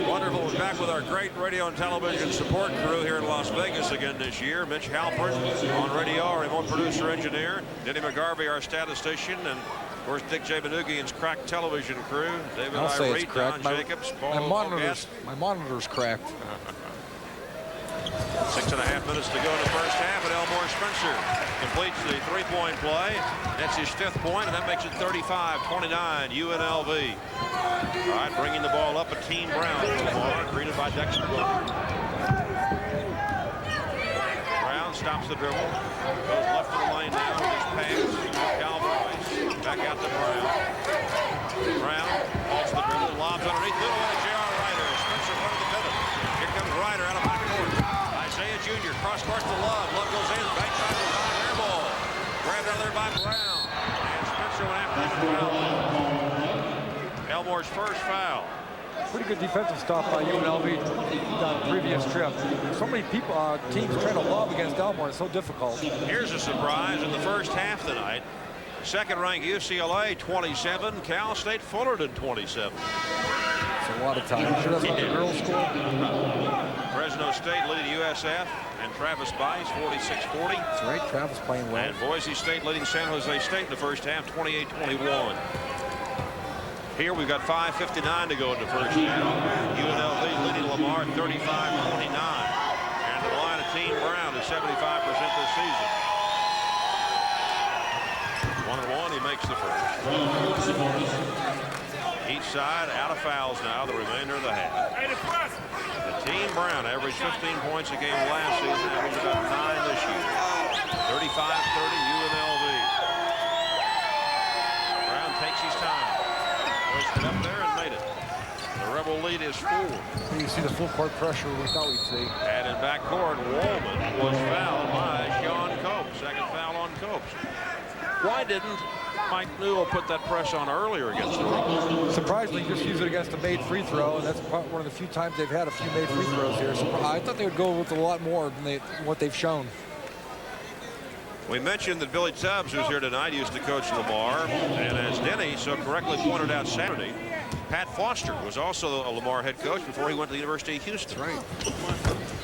Wonderful is back with our great radio and television support crew here in Las Vegas again this year. Mitch Halpert on radio, our remote producer engineer. Denny McGarvey, our statistician, and of course Dick J. Benugian's cracked television crew. David Irate, Don Jacobs, Paul my monitor's cracked. 6.5 minutes to go in the first half, and Elmore Spencer completes the three-point play. That's his 5th point, and that makes it 35-29 UNLV. All right, bringing the ball up, a Team Brown for Lamar, greeted by Dexter Boney. Brown stops the dribble, goes left of the lane now with his pass. Calvin Rice, back out to Brown. Brown holds the dribble, lobs underneath, middle of J.R. Ryder. Spencer front of the pivot. Here comes Ryder out of backcourt. Isaiah Jr. cross court to Love. Love goes in. Bank shot goes on. Air ball. Grabbed out there by Brown. And Spencer went after the foul. Elmore's first foul. Pretty good defensive stop by UNLV on the previous trip. So many people, teams trying to lob against Elmore. It's so difficult. Here's a surprise in the first half tonight. Second-ranked UCLA 27. Cal State Fullerton 27. It's a lot of time. Sure that's not the girls' school. Fresno State leading USF and Travis Bice 46-40. That's right. Travis playing well. And Boise State leading San Jose State in the first half 28-21. Here we've got 5:59 to go in the first half. UNLV leading Lamar 35-29. And the line of Team Brown is 75% this season. 1-1, he makes the first. Each side out of fouls now, the remainder of the half. The Team Brown averaged 15 points a game last season, averaged about 9 this year. 35-30 UNLV. Brown takes his time. Hoisted up there and made it. The Rebel lead is 4. You see the full court pressure we thought we'd see. And in backcourt, Wallman was fouled by Sean Copes. Second foul on Copes. Why didn't Mike Newell put that press on earlier against the Rebels? Surprisingly, just use it against a made free throw, and that's one of the few times they've had a few made free throws here. So I thought they would go with a lot more than what they've shown. We mentioned that Billy Tubbs, who's here tonight, used to coach Lamar, and as Denny so correctly pointed out Saturday, Pat Foster was also a Lamar head coach before he went to the University of Houston. Right.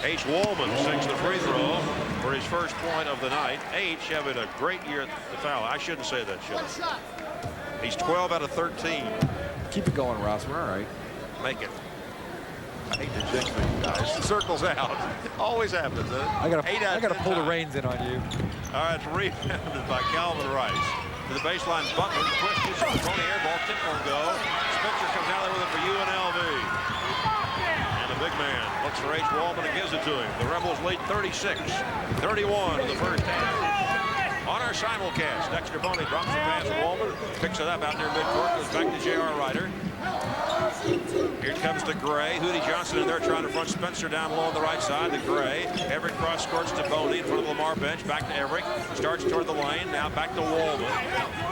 H. Wallman sinks the free throw for his first point of the night. H having a great year at the foul. I shouldn't say that, should I? He's 12 out of 13. Keep it going, Rossman. All right. Make it. I hate to jinx these guys. Circles out. Always happens. I gotta pull the reins in on you. All right, it's rebounded by Calvin Rice. To the baseline, Butler twists it. Tony air ball, tip won't go. Spencer comes out there with it for UNLV. And the big man looks for H. Wallman and gives it to him. The Rebels lead 36-31 in the first half. On our simulcast, Dexter Boney drops the pass to Wallman, picks it up out near midcourt, goes back to J.R. Ryder. Here comes to Gray. Hootie Johnson in there trying to front Spencer down low on the right side to Gray. Everett cross courts to Boney in front of the Lamar bench. Back to Everett. Starts toward the lane. Now back to Wallman.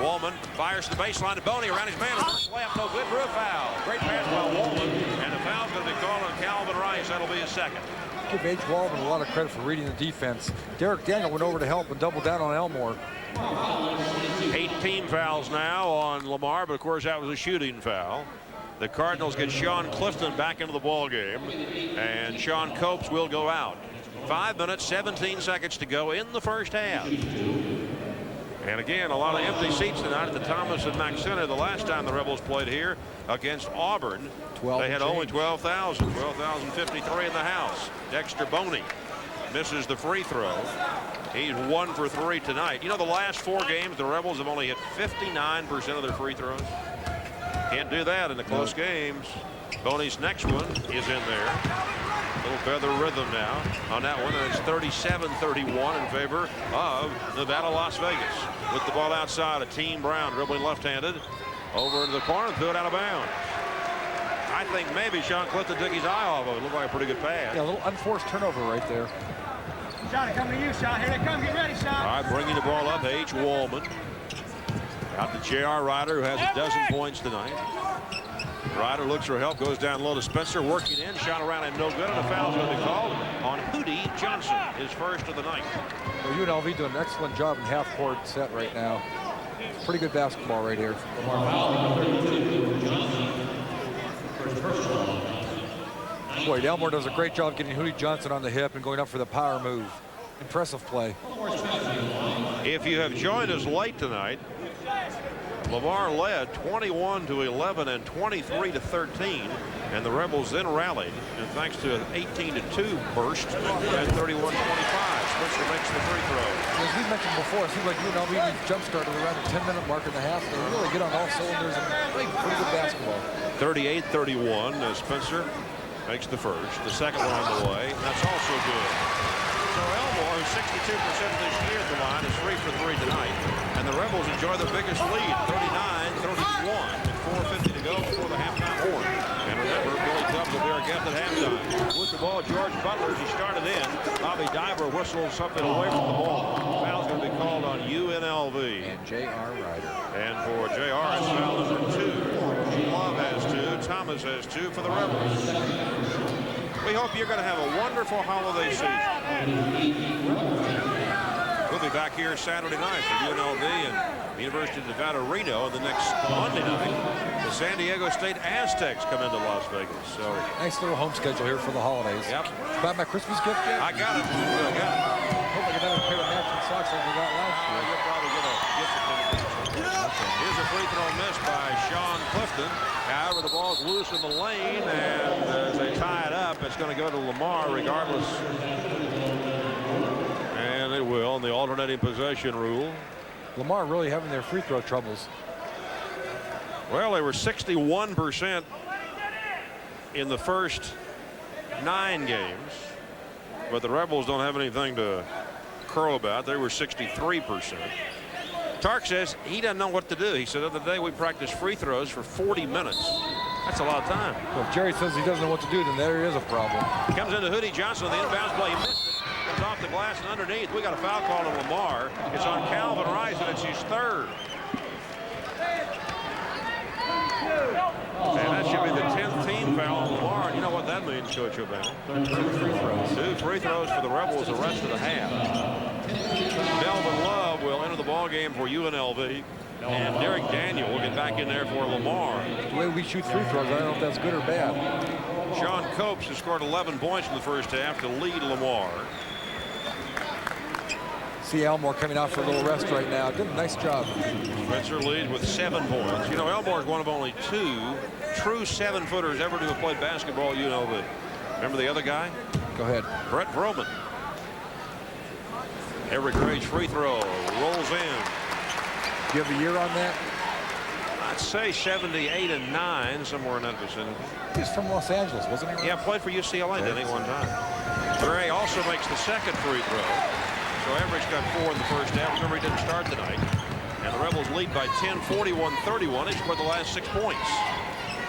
Wallman fires to the baseline to Boney around his man. First layup, no good for a foul. Great pass by Wallman. And the foul's going to be called on Calvin Rice. That'll be his second. Give H. Wallman a lot of credit for reading the defense. Derek Daniel went over to help and doubled down on Elmore. 18 fouls now on Lamar, but of course that was a shooting foul. The Cardinals get Sean Clifton back into the ball game, and Sean Copes will go out. 5 minutes, 17 seconds to go in the first half. And again, a lot of empty seats tonight at the Thomas and Mack Center. The last time the Rebels played here against Auburn, they had only 12,000, 12,053 in the house. Dexter Boney misses the free throw. He's 1 for 3 tonight. You know, the last 4 games, the Rebels have only hit 59% of their free throws. Can't do that in the close games. Boney's next one is in there. A little better rhythm now on that one, and it's 37-31 in favor of Nevada, Las Vegas. With the ball outside, a Team Brown dribbling left-handed over into the corner and threw it out of bounds. I think maybe Sean Clifton took his eye off of it. Looked like a pretty good pass. Yeah, a little unforced turnover right there. Sean, coming to you, Sean. Here they come. Get ready, Sean. All right, bringing the ball up, H. Wallman. Out to J.R. Ryder, who has a dozen points tonight. Ryder looks for help, goes down low to Spencer, working in, shot around and no good, and a foul's going to be called on Hootie Johnson, his first of the night. Well, UNLV doing an excellent job in half-court set right now. Pretty good basketball right here. Boy, Elmore does a great job getting Hootie Johnson on the hip and going up for the power move. Impressive play. If you have joined us late tonight, Lamar led 21-11 and 23-13, and the Rebels then rallied, and thanks to an 18-2 burst at 31-25. Spencer makes the free throw. As we mentioned before, it seems like UNLV needs jump-started around the 10-minute mark in the half. They really get on all cylinders and play pretty good basketball. 38-31 as Spencer makes the first. The second one on the way. That's also good. So Elmore, who's 62% this year at the line, is 3 for 3 tonight. And the Rebels enjoy the biggest lead, 39-31, with 4:50 to go before the halftime horn. And remember, Billy Tubbs will be our guest at halftime. With the ball, George Butler, as he started in. Bobby Diver whistles something away from the ball. Foul's going to be called on UNLV. And J.R. Ryder. And for J.R., it's foul number 2. Love has 2. Thomas has 2 for the Rebels. We hope you're going to have a wonderful holiday season. We'll be back here Saturday night for UNLV and the University of Nevada, Reno. And the next Monday night, the San Diego State Aztecs come into Las Vegas. So nice little home schedule here for the holidays. Yep. Buy my Christmas gift yet? I got it. I got it. Hope I get another pair of matching socks like we got last year. You'll probably get a gift certificate. Here's a free throw missed by Sean Clifton. However, the ball's loose in the lane, and as they tie it up, it's going to go to Lamar regardless. And it will, in the alternating possession rule. Lamar really having their free throw troubles. Well, they were 61% in the first 9 games, but the Rebels don't have anything to crow about. They were 63%. Tark says he doesn't know what to do. He said the other day we practiced free throws for 40 minutes. That's a lot of time. Well, if Jerry says he doesn't know what to do, then there is a problem. Comes into Hootie Johnson on the inbounds play. He missed it. Comes off the glass and underneath. We got a foul call on Lamar. It's on Calvin Rice, and it's his 3rd. And that should be the 10th team foul on Lamar. You know what that means, Coach O'Bannon? 2 free throws. 2 free throws for the Rebels the rest of the half. Melvin Love will enter the ball game for UNLV. And Derek Daniel will get back in there for Lamar. The way we shoot free throws, I don't know if that's good or bad. Sean Copes has scored 11 points in the first half to lead Lamar. See Elmore coming out for a little rest right now. Did a nice job. Spencer leads with 7 points. You know, Elmore is one of only 2 true 7-footers ever to have played basketball at UNLV. Remember the other guy? Go ahead. Brett Broman. Everett Gray's free throw rolls in. Do you have a year on that? I'd say 78 and 9, somewhere in that vicinity. He's from Los Angeles, wasn't he? Yeah, played for UCLA, didn't he, one time? Gray also makes the second free throw. So Everett got 4 in the first half. Remember, he didn't start tonight. And the Rebels lead by 10, 41-31. He scored the last 6 points.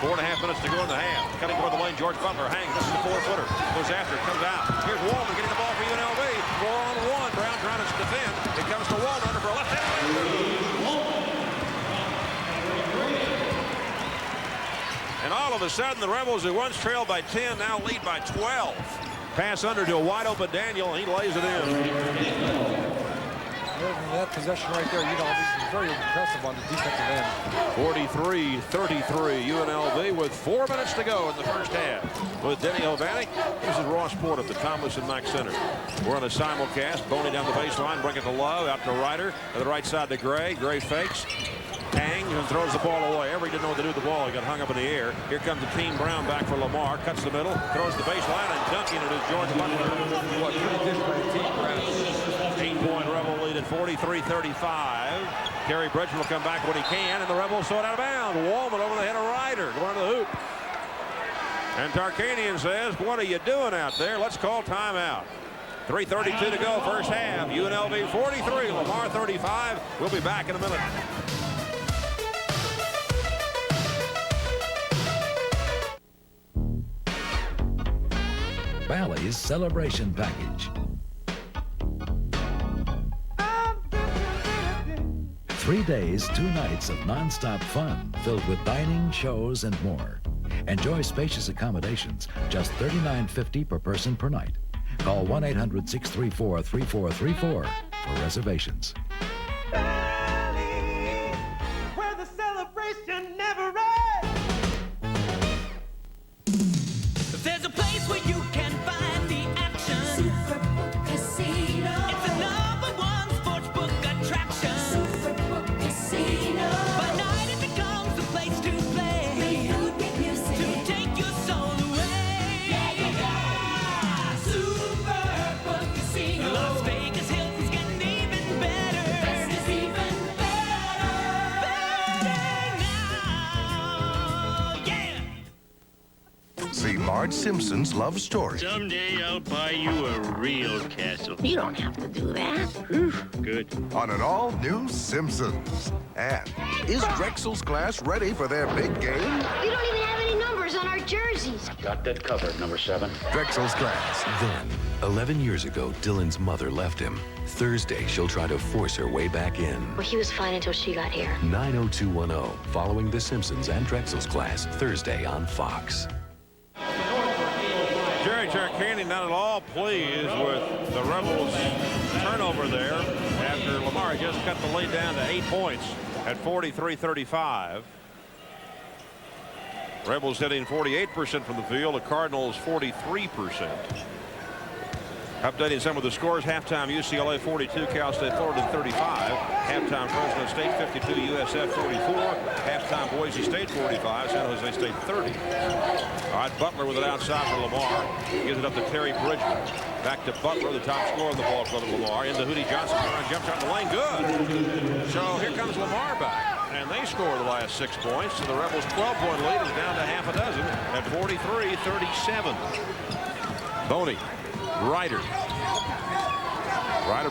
4.5 minutes to go in the half. Cutting toward the lane, George Butler hangs. This is the 4-footer. Goes after, comes out. Here's Wallman getting the ball for UNLV. 4-on-1. Brown trying to defend. It comes to Wallman under for a left hand. And all of a sudden, the Rebels, who once trailed by 10, now lead by 12. Pass under to a wide-open Daniel. He lays it in. That possession right there, you know, he's very impressive on the defensive end. 43-33, UNLV with 4 minutes to go in the first half. With Denny Hovanek, this is Ross Porter at the Thomas and Mack Center. We're on a simulcast. Boney down the baseline, bring it to Love, out to Ryder, to the right side to Gray. Gray fakes. Hangs and throws the ball away. Everett didn't know what to do with the ball. He got hung up in the air. Here comes the team Brown back for Lamar. Cuts the middle, throws the baseline, and dunking it is George Butler. What pretty different by Team Brown. 8-point Rebel lead at 43-35. Kerry Bridgeman will come back when he can, and the Rebels throw it out of bounds. Wallman over the head of Ryder, going to the hoop. And Tarkanian says, "What are you doing out there? Let's call timeout." 3:32 to go, first half. UNLV 43, Lamar 35. We'll be back in a minute. Bally's Celebration Package. 3 days, 2 nights of non-stop fun filled with dining, shows, and more. Enjoy spacious accommodations, just $39.50 per person per night. Call 1-800-634-3434 for reservations. Where the celebration never ends. There's a place where you can find the action. Superbook Casino. It's the #1 sportsbook attraction. Superbook Casino. By night it becomes the place to play. With food, with music. To take your soul away. Yeah. Superbook Casino. Las Vegas Hilton's getting even better. Best is even better. Better now. Yeah. See Marge Simpson's love story. Someday I'll buy you a real castle. You don't have to do that. Good. On an all-new Simpsons. And is Drexel's class ready for their big game? We don't even have any numbers on our jerseys. Got that covered, number 7. Drexel's class. Then, 11 years ago, Dylan's mother left him. Thursday, she'll try to force her way back in. Well, he was fine until she got here. 90210, following The Simpsons and Drexel's class, Thursday on Fox. Jerry Tarkanian not at all pleased with the Rebels' turnover there after Lamar just cut the lead down to 8 points at 43-35. Rebels hitting 48% from the field. The Cardinals 43%. Updating some of the scores. Halftime UCLA 42, Cal State Fullerton 35. Halftime Fresno State 52, USF 44. Halftime Boise State 45, San Jose State 30. All right, Butler with it outside for Lamar. Gives it up to Terry Bridgeman. Back to Butler, the top scorer in the ball club of Lamar. Into Hootie Johnson. Jump shot in the lane. Good. So here comes Lamar back. And they score the last 6 points. So the Rebels' 12-point lead is down to half a dozen at 43-37. Boney. Ryder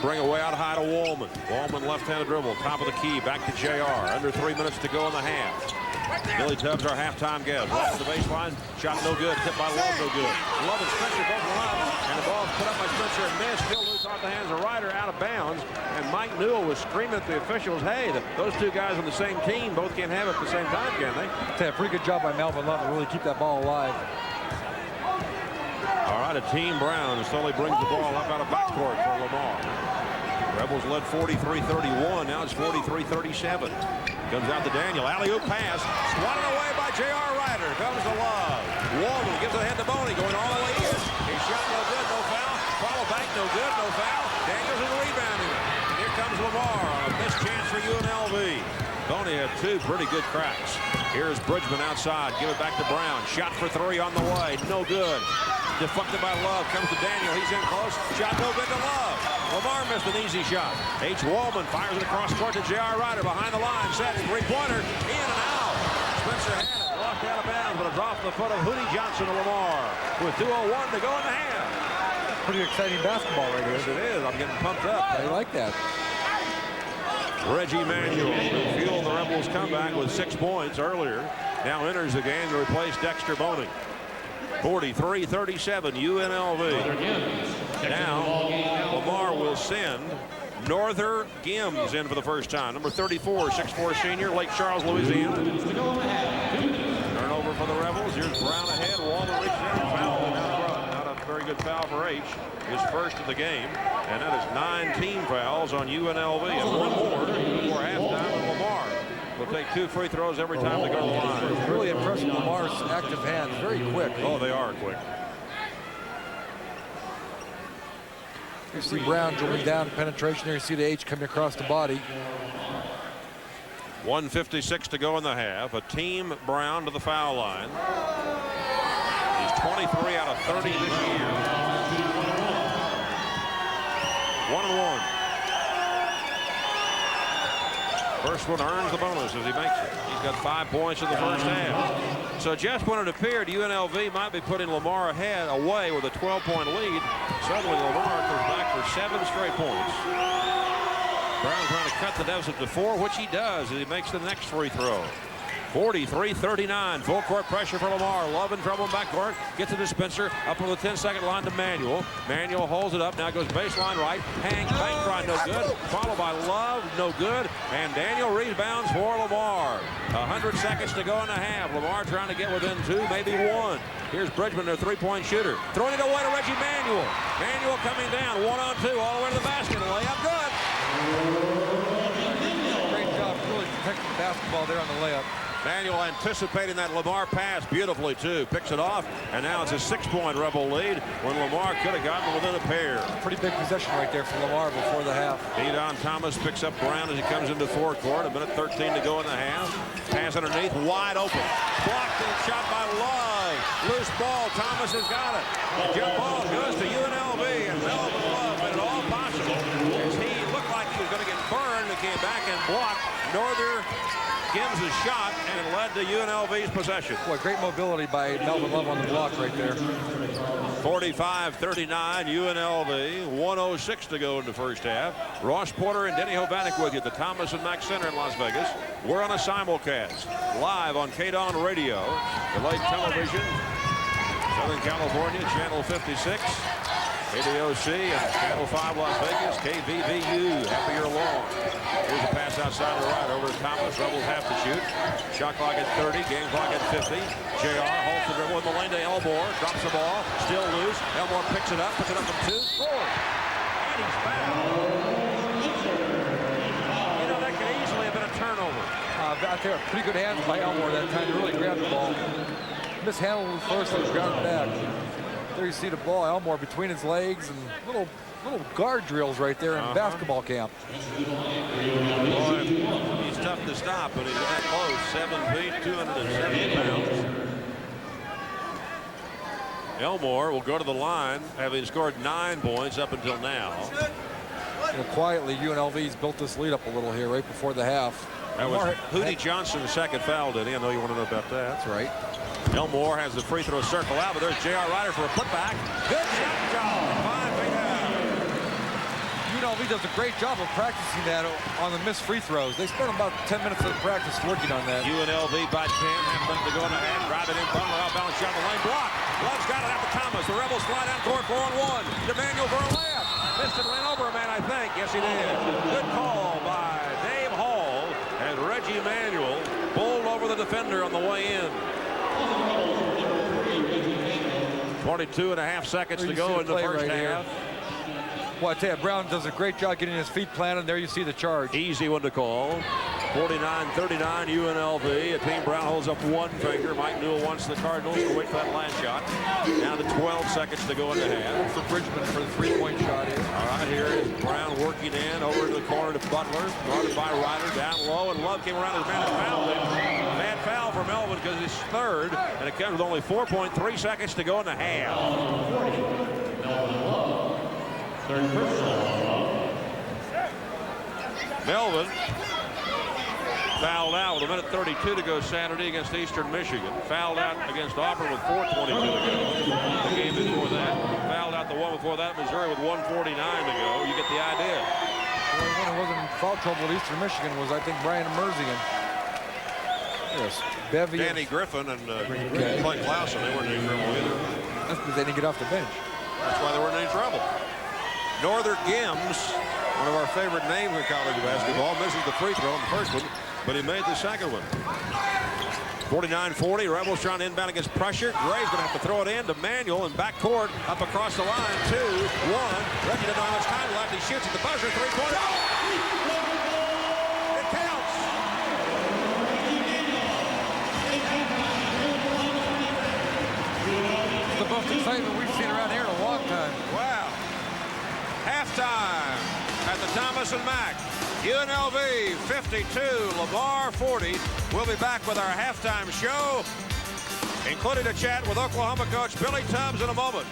bring away out high to Wallman. Wallman left-handed dribble, top of the key, back to JR. Under 3 minutes to go in the half. Billy Tubbs, our halftime guest. Right to the baseline, shot no good, tipped by Love, no good. Love and Spencer both run, and the ball put up by Spencer and missed. Still loose off the hands of Ryder, out of bounds. And Mike Newell was screaming at the officials, hey, those two guys on the same team both can't have it at the same time, can they? A pretty good job by Melvin Love to really keep that ball alive. All right, a team Brown slowly brings the ball up out of backcourt for Lamar. Rebels led 43-31. Now it's 43-37. Comes out to Daniel. Alley-oop pass. Swatted away by J.R. Ryder. Comes to Love. Walden gives it ahead to Boney. Going all the way in. His shot no good. No foul. Follow back. No good. No foul. Daniels is rebounding. And here comes Lamar on a missed chance for UNLV. Boney had two pretty good cracks. Here's Bridgman outside. Give it back to Brown. Shot for three on the way. No good. Deflected by Love. Comes to Daniel. He's in close. Shot no good to Love. Lamar missed an easy shot. H. Wallman fires it across court to J.R. Ryder. Behind the line. Set. Three-pointer. In and out. Spencer had it. Walked out of bounds, but it dropped the foot of Hootie Johnson to Lamar. With 2:01 to go in the half. Pretty exciting basketball right here. Yes, it is. I'm getting pumped up. I like that. Reggie Manuel, who fueled the Rebels' comeback with 6 points earlier, now enters the game to replace Dexter Boney. 43-37 UNLV. Now Lamar will send Norther Gims in for the first time. Number 34, 6'4" senior, Lake Charles, Louisiana. Turnover for the Rebels. Here's Brown ahead. Walden reaches in and foul. Not a very good foul for H. His first of the game. And that is 9 team fouls on UNLV. And one more before halftime with Lamar. Will take 2 free throws every time they go to the line. Really impressive, Lamar's active hands. Very quick. Oh, they are quick. You see Brown drilling down penetration there. You see the H coming across the body. 1:56 to go in the half. A team Brown to the foul line. He's 23 out of 30 this year. 1-1. First one earns the bonus as he makes it. He's got 5 points in the first half. So just when it appeared UNLV might be putting Lamar away with a 12-point lead, suddenly Lamar comes back for 7 straight points. Brown trying to cut the deficit to 4, which he does as he makes the next free throw. 43-39. Full court pressure for Lamar. Love in trouble in backcourt. Gets it to Spencer. Up on the 10-second line to Manuel. Manuel holds it up. Now goes baseline right. Hangs bank try, no good. Followed by Love, no good. And Daniel rebounds for Lamar. 100 seconds to go in the half. Lamar trying to get within 2, maybe 1. Here's Bridgman, their 3-point shooter. Throwing it away to Reggie Manuel. Manuel coming down. 1-on-2 all the way to the basket. Layup good. Great job really protecting the basketball there on the layup. Manuel anticipating that Lamar pass beautifully, too. Picks it off, and now it's a 6-point Rebel lead when Lamar could have gotten within a pair. Pretty big possession right there for Lamar before the half. Edon Thomas picks up Brown as he comes into forecourt. 1:13 to go in the half. Pass underneath, wide open. Blocked and shot by Love. Loose ball. Thomas has got it. The jump ball goes to UNLV, and Melvin Love made it all possible as he looked like he was going to get burned and came back and blocked Norther Gims' shot, and it led to UNLV's possession. Boy, great mobility by Melvin Love on the block right there. 45-39 UNLV. 1:06 to go in the first half. Ross Porter and Denny Hovanek with you at the Thomas and Mack Center in Las Vegas. We're on a simulcast live on KDON Radio, the Lake Television, Southern California, Channel 56. KDOC and Channel 5 Las Vegas, KVVU, happy year long. Here's a pass outside the right over to Thomas. Rebels have to shoot. Shot clock at 30, game clock at 50. JR holds the dribble in the lane to Elmore, drops the ball, still loose. Elmore picks it up from 2, scores. And he's fouled. You know, that could easily have been a turnover. Out there, pretty good hands by Elmore that time to really grab the ball. Mishandled first and grounded back. There you see the ball, Elmore between his legs, and little guard drills right there in basketball camp. Boy, he's tough to stop, but he's that close. 7 feet, 270 pounds. Elmore will go to the line, having scored 9 points up until now. You know, quietly, UNLV's built this lead up a little here right before the half. That was Hootie Johnson's second foul, did he? I know you want to know about that. That's right. Elmore has the free throw circle out, but there's J.R. Ryder for a putback. Good shot, John. 5 feet out. UNLV does a great job of practicing that on the missed free throws. They spent about 10 minutes of practice working on that. UNLV by 10, half minute to go in the half. Drive it in, Butler outbound shot in the lane, block. Love's got it out to Thomas. The Rebels fly down court, 4-on-1. Emmanuel for a layup. Missed it, ran over a man, I think. Yes, he did. Good call by Dave Hall, and Reggie Emanuel bowled over the defender on the way in. 22.5 seconds to go in the first half. Well, I tell you, Brown does a great job getting his feet planted. There you see the charge. Easy one to call. 49-39 UNLV. Team Brown holds up one finger. Mike Newell wants the Cardinals to wait for that last shot. Down to 12 seconds to go in the half. For Bridgman for the three-point shot here. All right, here is Brown working in over to the corner to Butler. Guarded by Ryder down low, and Love came around his man and fouled him. Bad foul for Melvin because it's third, and it comes with only 4.3 seconds to go in the half. Third personal. Melvin fouled out with 1:32 to go Saturday against Eastern Michigan. Fouled out against Auburn with 4:22 to go. The game before that. Fouled out the one before that, Missouri, with 1:49 to go. You get the idea. The only one who wasn't in foul trouble with Eastern Michigan was, I think, Brian Merzian. Yes, Bevy. Danny Griffin and Clay Clausen, they weren't in any trouble either. That's because they didn't get off the bench. That's why they weren't in any trouble. Northern Gims, one of our favorite names in college basketball, misses the free throw in the first one, but he made the second one. 49-40, Rebels trying to inbound against pressure. Gray's going to have to throw it in to Manuel in backcourt, up across the line, 2-1. Reggie doesn't know how much time left. He shoots at the buzzer, three-pointer. It counts. It's the most excitement we've seen around here in a long time. Wow. Halftime at the Thomas and Mack. UNLV 52, Lamar 40. We'll be back with our halftime show, including a chat with Oklahoma coach Billy Tubbs in a moment.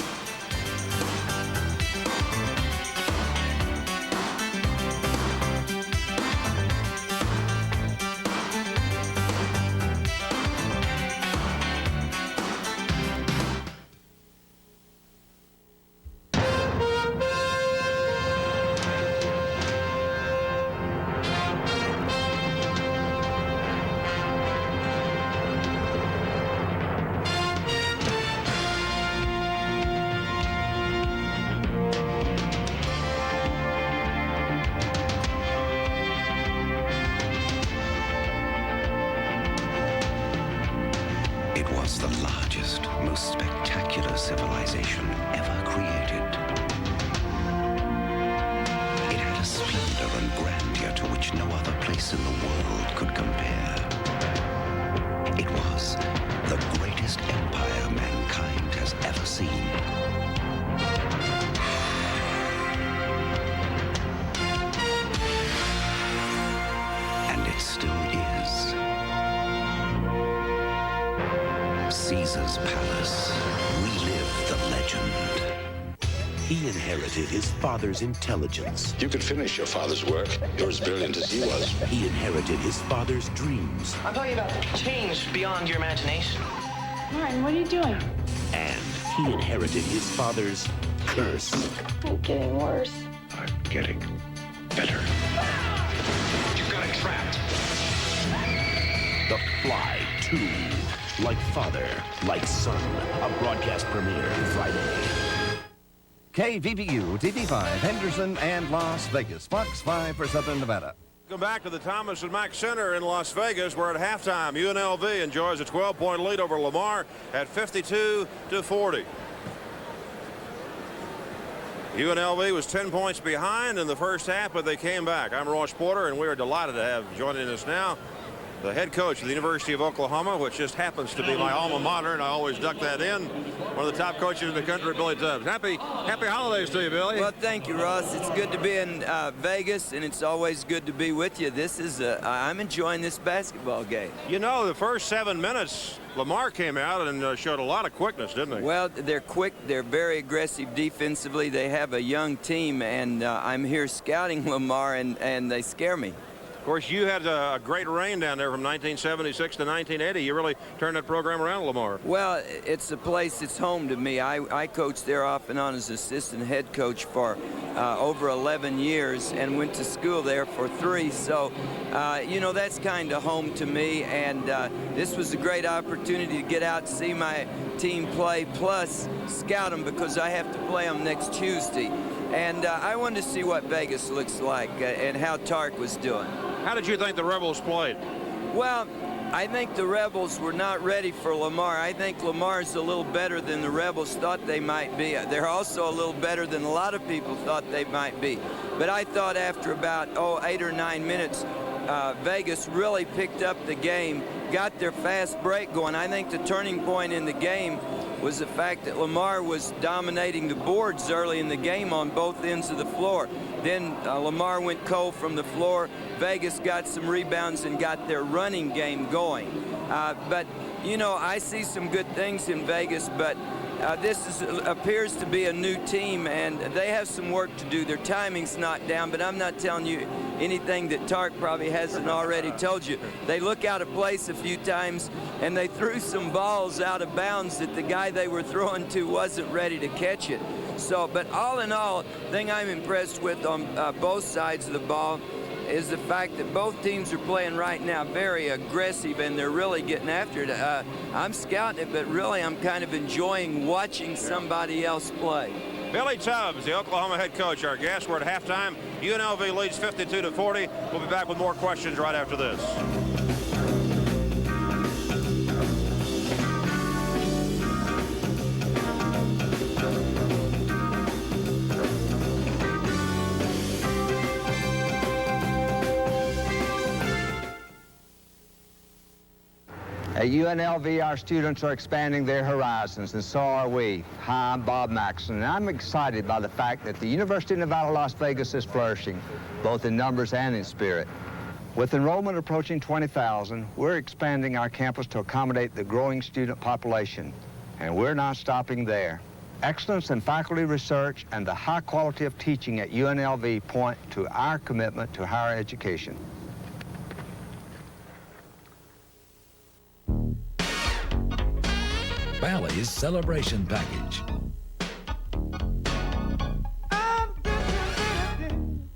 The largest, most spectacular civilization ever created. It had a splendor and grandeur to which no other place in the world could compare. It was the greatest empire mankind has ever seen. And it still is. Caesar's palace. Relive the legend. He inherited his father's intelligence. You could finish your father's work. You're as brilliant as he was. He inherited his father's dreams. I'm talking about change beyond your imagination. Martin, what are you doing? And he inherited his father's curse. I'm getting worse. I'm getting better. You got it trapped. The Fly 2. Like father, like son. A broadcast premiere Friday. KVVU, TV5, Henderson, and Las Vegas. Fox 5 for Southern Nevada. Welcome back to the Thomas and Mack Center in Las Vegas. We're at halftime. UNLV enjoys a 12-point lead over Lamar at 52-40. UNLV was 10 points behind in the first half, but they came back. I'm Ross Porter, and we are delighted to have joining us now the head coach of the University of Oklahoma, which just happens to be my alma mater, and I always duck that in. One of the top coaches in the country, Billy Tubbs. Happy holidays to you, Billy. Well, thank you, Ross. It's good to be in Vegas, and it's always good to be with you. I'm enjoying this basketball game. You know, the first 7 minutes, Lamar came out and showed a lot of quickness, didn't he? Well, they're quick. They're very aggressive defensively. They have a young team, and I'm here scouting Lamar, and they scare me. Of course, you had a great reign down there from 1976 to 1980. You really turned that program around, Lamar. Well, it's a place that's home to me. I coached there off and on as assistant head coach for over 11 years and went to school there for 3. So, you know, that's kind of home to me. And this was a great opportunity to get out and see my team play, plus scout them because I have to play them next Tuesday. And I wanted to see what Vegas looks like and how Tark was doing. How did you think the Rebels played? Well, I think the Rebels were not ready for Lamar. I think Lamar's a little better than the Rebels thought they might be. They're also a little better than a lot of people thought they might be. But I thought after about, 8 or 9 minutes, Vegas really picked up the game, got their fast break going. I think the turning point in the game was the fact that Lamar was dominating the boards early in the game on both ends of the floor. Then Lamar went cold from the floor. Vegas got some rebounds and got their running game going. But, you know, I see some good things in Vegas, but this appears to be a new team, and they have some work to do. Their timing's not down, but I'm not telling you anything that Tark probably hasn't already told you. They look out of place a few times, and they threw some balls out of bounds that the guy they were throwing to wasn't ready to catch it. So, but all in all, the thing I'm impressed with on both sides of the ball is the fact that both teams are playing right now very aggressive, and they're really getting after it. I'm scouting it, but really I'm kind of enjoying watching somebody else play. Billy Tubbs, the Oklahoma head coach, our guest. We're at halftime. UNLV leads 52-40. We'll be back with more questions right after this. At UNLV, our students are expanding their horizons, and so are we. Hi, I'm Bob Maxson, and I'm excited by the fact that the University of Nevada, Las Vegas is flourishing, both in numbers and in spirit. With enrollment approaching 20,000, we're expanding our campus to accommodate the growing student population, and we're not stopping there. Excellence in faculty research and the high quality of teaching at UNLV point to our commitment to higher education. Bally's Celebration Package.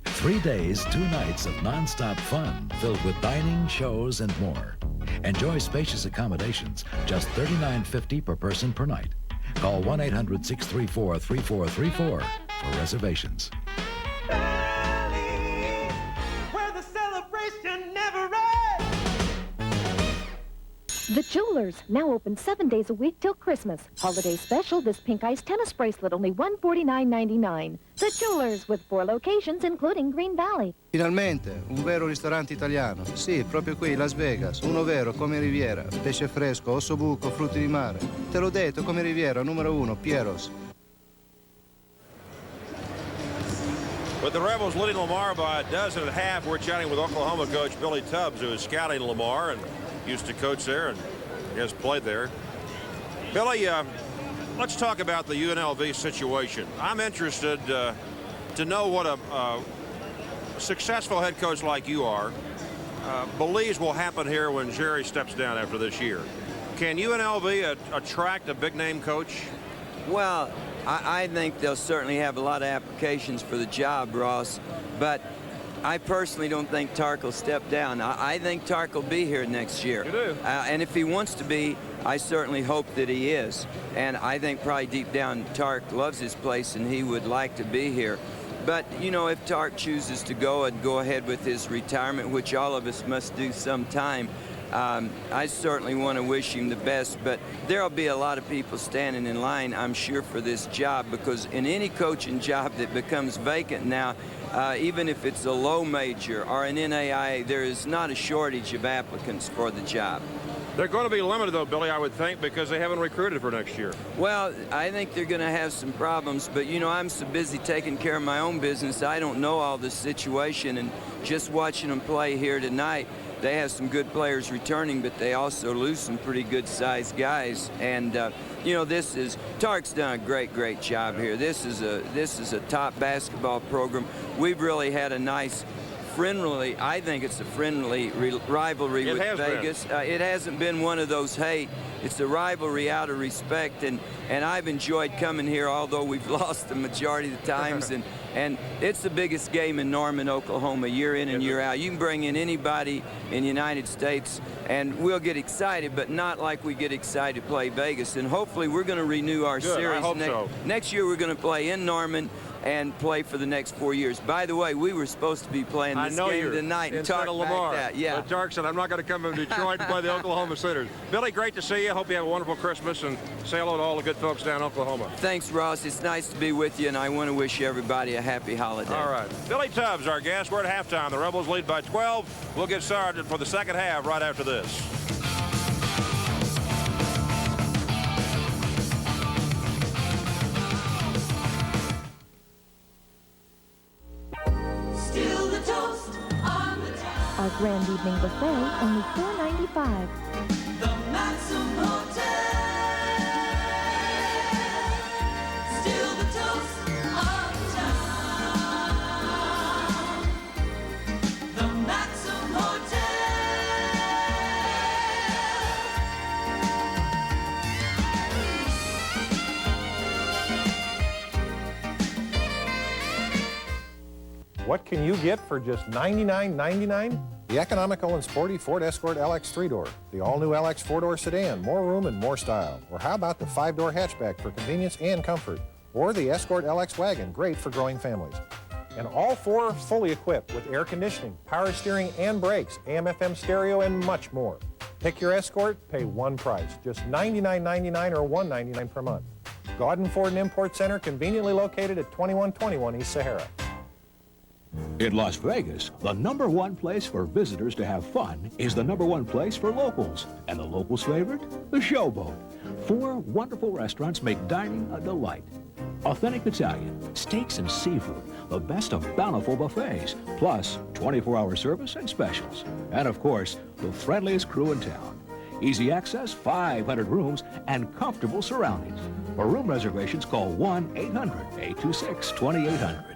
3 days, 2 nights of non-stop fun filled with dining, shows, and more. Enjoy spacious accommodations, just $39.50 per person per night. Call 1-800-634-3434 for reservations. Where the celebration never ends. The Jewelers, now open 7 days a week till Christmas. Holiday special, this pink ice tennis bracelet, only $149.99. The Jewelers, with 4 locations, including Green Valley. Finalmente, un vero ristorante italiano. Sì, proprio qui, Las Vegas. Uno vero, come Riviera. Pesce fresco, osso buco, frutti di mare. Te l'ho detto, come Riviera, numero 1, Piero's. With the Rebels leading Lamar by 12.5, we're chatting with Oklahoma coach Billy Tubbs, who is scouting Lamar and used to coach there and has played there. Billy, let's talk about the UNLV situation. I'm interested to know what a successful head coach like you are believes will happen here when Jerry steps down after this year. Can UNLV attract a big-name coach? Well, I think they'll certainly have a lot of applications for the job, Ross, but I personally don't think Tark will step down. I think Tark will be here next year. You do? And if he wants to be, I certainly hope that he is. And I think probably deep down Tark loves his place and he would like to be here. But, you know, if Tark chooses to go and go ahead with his retirement, which all of us must do sometime, I certainly want to wish him the best. But there'll be a lot of people standing in line, I'm sure, for this job, because in any coaching job that becomes vacant now, even if it's a low major or an NAIA, there is not a shortage of applicants for the job. They're going to be limited, though, Billy, I would think, because they haven't recruited for next year. Well, I think they're going to have some problems, but, you know, I'm so busy taking care of my own business, I don't know all the situation, and just watching them play here tonight, they have some good players returning, but they also lose some pretty good-sized guys. And, you know, Tark's done a great job here. This is a top basketball program. We've really had a nice friendly, I think it's a friendly rivalry with Vegas. It hasn't been one of those hate. It's a rivalry out of respect, and I've enjoyed coming here, although we've lost the majority of the times. And it's the biggest game in Norman, Oklahoma, year in and year out. You can bring in anybody in the United States, and we'll get excited, but not like we get excited to play Vegas. And hopefully we're going to renew our series. I hope so. Next year we're going to play in Norman. and play for the next 4 years. By the way, we were supposed to be playing this game tonight and talk Lamar. back that. Yeah. But Dark said, I'm not going to come to Detroit and play the Oklahoma Sooners. Billy, great to see you. Hope you have a wonderful Christmas, and say hello to all the good folks down in Oklahoma. Thanks, Ross. It's nice to be with you, and I want to wish everybody a happy holiday. All right. Billy Tubbs, our guest. We're at halftime. The Rebels lead by 12. We'll get started for the second half right after this. Still the toast on the top. Our grand evening buffet, only $4.95. The Maxim Hotel. Still the toast on town. The Maxim Hotel. What can you get for just $99.99? The economical and sporty Ford Escort LX 3-door, the all-new LX 4-door sedan, more room and more style. Or how about the 5-door hatchback for convenience and comfort? Or the Escort LX wagon, great for growing families. And all four fully equipped with air conditioning, power steering and brakes, AM/FM stereo, and much more. Pick your Escort, pay one price, just $99.99 or $199 per month. Gaudin Ford and Import Center, conveniently located at 2121 East Sahara. In Las Vegas, the #1 place for visitors to have fun is the #1 place for locals. And the locals' favorite? The Showboat. 4 wonderful restaurants make dining a delight. Authentic Italian, steaks and seafood, the best of bountiful buffets, plus 24-hour service and specials. And of course, the friendliest crew in town. Easy access, 500 rooms, and comfortable surroundings. For room reservations, call 1-800-826-2800.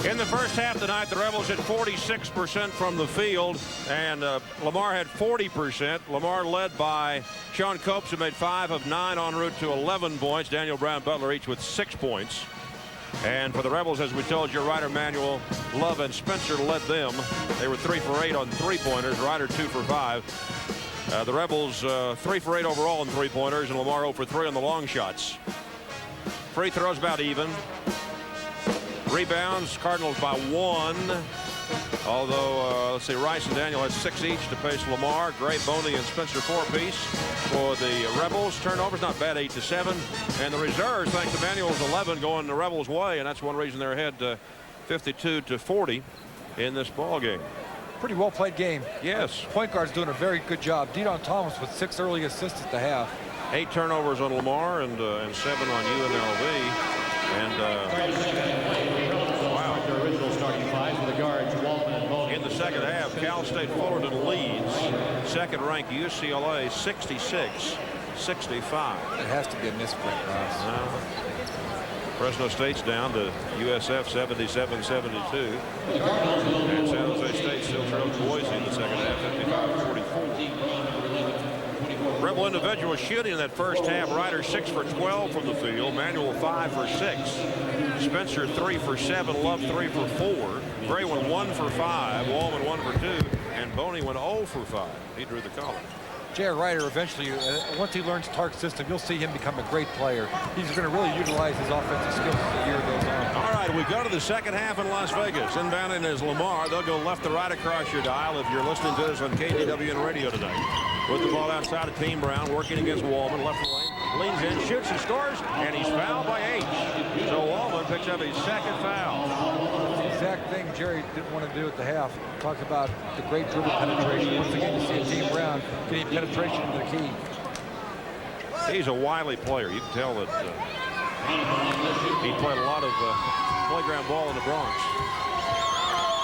In the first half tonight, the Rebels hit 46% from the field, and Lamar had 40%. Lamar led by Sean Copes, who made 5 of 9 en route to 11 points. Daniel Brown Butler each with 6 points. And for the Rebels, as we told you, Ryder, Manuel, Love, and Spencer led them. They were 3 for 8 on 3-pointers. Ryder 2 for 5. The Rebels 3 for 8 overall on 3-pointers, and Lamar 0 for 3 on the long shots. Free throws about even. Rebounds, Cardinals by 1. Although, let's see, Rice and Daniel had 6 each to pace Lamar. Gray, Boney, and Spencer 4 apiece for the Rebels. Turnovers, not bad, 8-7. And the reserves, thanks to Manuel's 11, going the Rebels' way, and that's one reason they're ahead 52-40 in this ball game. Pretty well played game. Yes. Point guard's doing a very good job. De'Don Thomas with 6 early assists at the half. 8 turnovers on Lamar and 7 on UNLV. And wow. Their original starting 5 for the guards, Walton and Bowman. In the second half, Cal State Fullerton leads second-ranked UCLA 66-65. It has to be a misprint, Ross. Fresno State's down to USF 77-72. And San Jose State still trails Boise in the second half 55-44. Rebel individual shooting in that first half. Ryder 6 for 12 from the field. Manuel 5 for 6. Spencer 3 for 7. Love 3 for 4. Gray went 1 for 5. Wallman 1 for 2. And Boney went 0 for 5. He drew the collar. J.R. Ryder eventually, once he learns Tark's system, you'll see him become a great player. He's going to really utilize his offensive skills as the year goes on. All right, we go to the second half in Las Vegas. Inbounding is Lamar. They'll go left to right across your dial if you're listening to us on KDWN radio tonight. With the ball outside of Team Brown, working against Wallman. Left lane, leans in, shoots and scores, and he's fouled by H. So Wallman picks up his second foul. The exact thing Jerry didn't want to do at the half. Talked about the great dribble penetration. Once again, you see Team Brown getting penetration into the key. He's a wily player. You can tell that he played a lot of playground ball in the Bronx.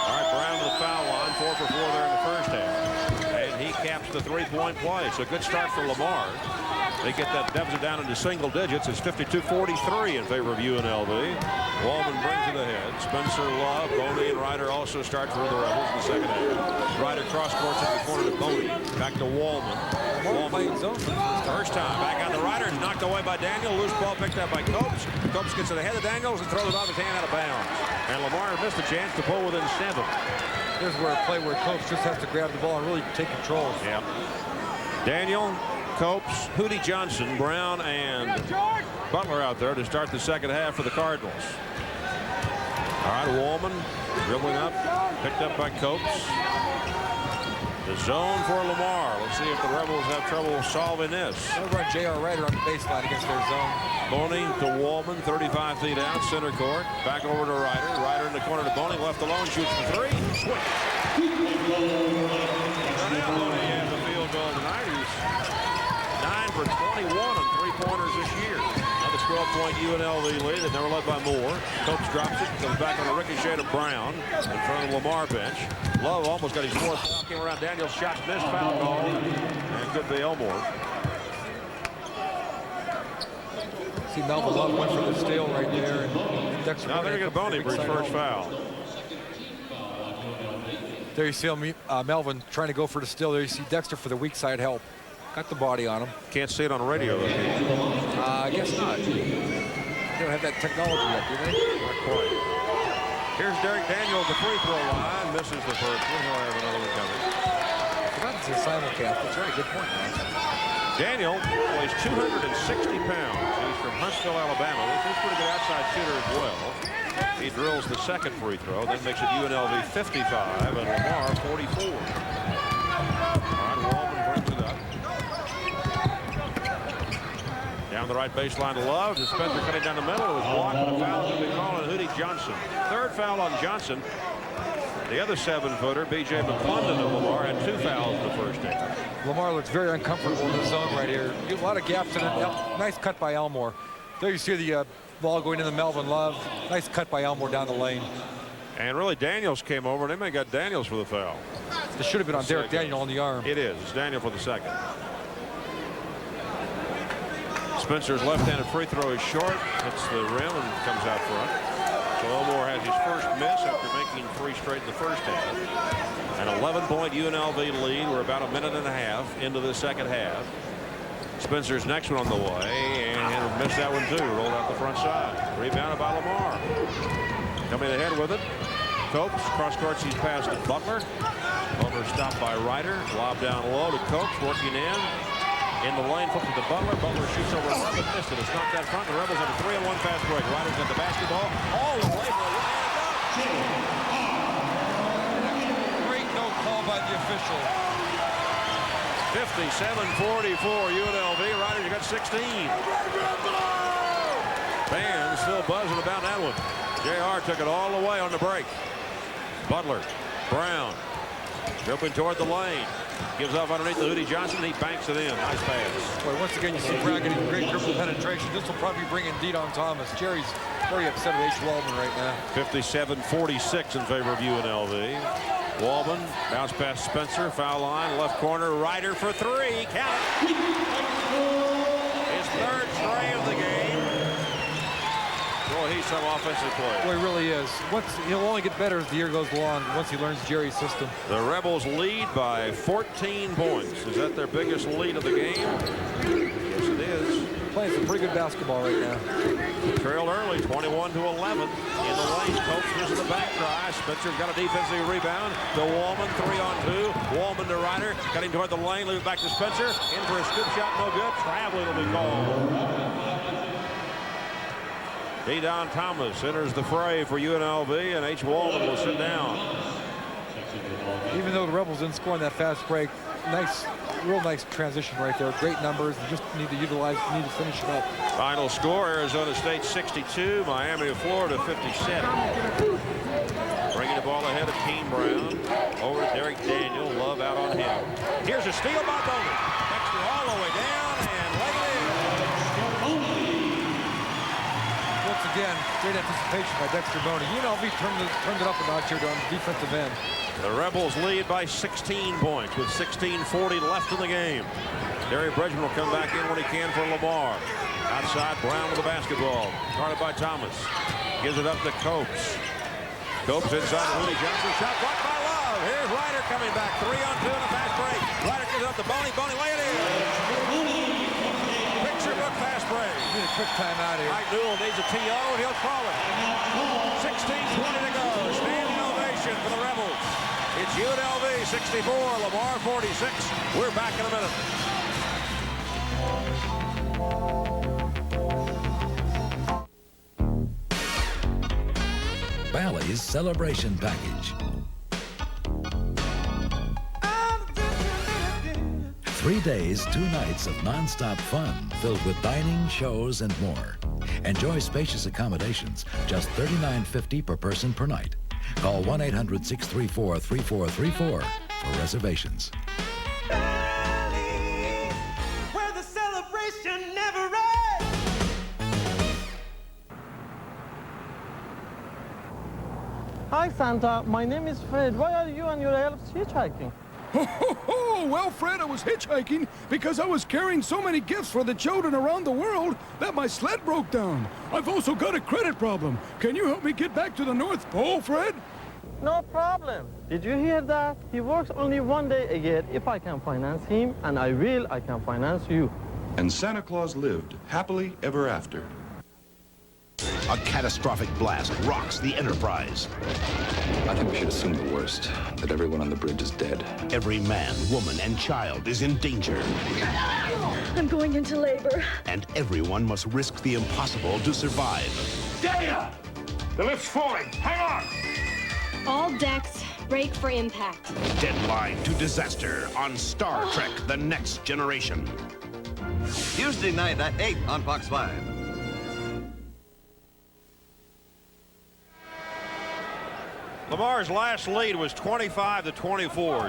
All right, Brown to the foul line, 4 for 4 there in the first half. And he caps the 3-point play. So good start for Lamar. They get that deficit down into single digits. It's 52-43 in favor of UNLV. Wallman brings it ahead. Spencer, Love, Boney, and Ryder also start for the Rebels in the second half. Ryder cross courts in the corner to Boney. Back to Wallman. Playing zone for the first time. Back out to Ryder. It's knocked away by Daniel. Loose ball picked up by Copes. Copes gets it ahead of Daniels and throws it off his hand out of bounds. And Lamar missed a chance to pull within 7. Here's where a play where Copes just has to grab the ball and really take control. Yeah. Daniel, Copes, Hootie Johnson, Brown, and Butler out there to start the second half for the Cardinals. All right, Wallman dribbling up, picked up by Copes. The zone for Lamar. Let's see if the Rebels have trouble solving this. They'll run J.R. Ryder on the baseline against their zone. Boney to Wallman, 35 feet out, center court. Back over to Ryder. Ryder in the corner to Boney, left alone, shoots for three. Swing. Now Boney has a field goal tonight. He's 9 for 21 on three-pointers this year. Another 12-point UNLV lead. They never led by more. Copes drops it, comes back on a ricochet to Brown in front of the Lamar bench. Love almost got his fourth foul. Came around Daniels, shot missed, foul call, and good for Elmore. See, Melvin Love went for the steal right there. And Dexter now they're going to get Boney for his first foul. There you see Melvin trying to go for the steal. There you see Dexter for the weak side help. Got the body on him. Can't see it on the radio, though, can you? I guess not. They don't have that technology yet, do they? Not quite. Here's Derek Daniels, the free throw line. Misses the first one. He'll have another one coming. I forgot it's a simulcast. That's right. Good point, man. Daniel weighs 260 pounds. He's from Huntsville, Alabama. He's a pretty good outside shooter as well. He drills the second free throw, then makes it UNLV 55 and Lamar 44. All right, Wallman brings it up. Down the right baseline to Love. To Spencer cutting down the middle. It was blocked, but a foul going to be called on Hootie Johnson. Third foul on Johnson. The other 7-footer, B.J. McClendon of Lamar, had 2 fouls in the first half. Lamar looks very uncomfortable in the zone right here. A lot of gaps in it. Nice cut by Elmore. There you see the ball going into Melvin Love. Nice cut by Elmore down the lane. And really, Daniels came over, and they may have got Daniels for the foul. This should have been on Derek Daniel on the arm. It is. It's Daniel for the second. Spencer's left-handed free throw is short. Hits the rim and comes out front. So Elmore has his first miss after making 3 straight in the first half. An 11-point UNLV lead. We're about a minute and a half into the second half. Spencer's next one on the way, and he'll miss that one too. Rolled out the front side. Rebounded by Lamar. Coming ahead with it. Copes cross courts. He's passed to Butler. Butler stopped by Ryder. Lob down low to Copes, working in the lane, flips it to Butler. Butler shoots over Love and missed it. It's knocked out front. The Rebels have a 3-on-1 fast break. Ryder's got the basketball all the way for a Great no call by the official. 57-44 UNLV. Ryder's got 16. Fans still buzzing about that one. JR took it all the way on the break. Butler, Brown, dribbling toward the lane. Gives off underneath the Hootie Johnson. He banks it in. Nice pass. Boy, once again, you see Brown getting great dribble penetration. This will probably bring in Deion Thomas. Jerry's very upset at H. Wallman right now. 57-46 in favor of UNLV. Wallman bounce past Spencer. Foul line. Left corner. Ryder for 3. Count it. His third tray of the game. Boy, he's some offensive player. Boy, he really is. He'll only get better as the year goes along once he learns Jerry's system. The Rebels lead by 14 points. Is that their biggest lead of the game? Yes, it is. Playing some pretty good basketball right now. Trailed early, 21-11. In the lane, Copes misses the back try. Spencer's got a defensive rebound. To Wallman, 3-on-2. Wallman to Ryder. Got him toward the lane. Leave it back to Spencer. In for a scoop shot, no good. Traveling will be called. Deion Thomas enters the fray for UNLV, and H. Wallman will sit down. Even though the Rebels didn't score on that fast break, real nice transition right there. Great numbers. They just need to finish it up. Final score, Arizona State 62, Miami of Florida 57. Bringing the ball ahead of Keene Brown. Over to Derek Daniel. Love out on him. Here's a steal by Boney. Dexter all the way down and leg it in. Once again, great anticipation by Dexter Boney. UNLV turned it up a notch here on the defensive end. The Rebels lead by 16 points with 16:40 left in the game. Derry Bridgman will come back in when he can for Lamar. Outside, Brown with the basketball. Guarded by Thomas. Gives it up to Copes. Copes inside to Hootie Johnson. Shot blocked by Love. Here's Ryder coming back. 3-on-2 in a fast break. Ryder gives it up to Boney. Boney lay it in. Picture book fast break. Need a quick timeout here. Mike Newell needs a TO and he'll call it. 16:20 to go. Standing ovation for the Rebels. It's UNLV 64, Lamar 46. We're back in a minute. Bally's Celebration Package. 3 days, 2 nights of non-stop fun filled with dining, shows, and more. Enjoy spacious accommodations, just $39.50 per person per night. Call 1-800-634-3434 for reservations. Where the celebration never ends. Hi, Santa. My name is Fred. Why are you and your elves hitchhiking? Well, Fred, I was hitchhiking because I was carrying so many gifts for the children around the world that my sled broke down. I've also got a credit problem. Can you help me get back to the North Pole, Fred? No problem. Did you hear that? He works only 1 day a year. If I can finance him, and I will, I can finance you. And Santa Claus lived happily ever after. A catastrophic blast rocks the Enterprise. I think we should assume the worst, that everyone on the bridge is dead. Every man, woman, and child is in danger. I'm going into labor. And everyone must risk the impossible to survive. Data! The lift's falling. Hang on! All decks, break for impact. Deadline to disaster on Star Trek: The Next Generation. Tuesday night at 8 on Fox 5. Lamar's last lead was 25-24.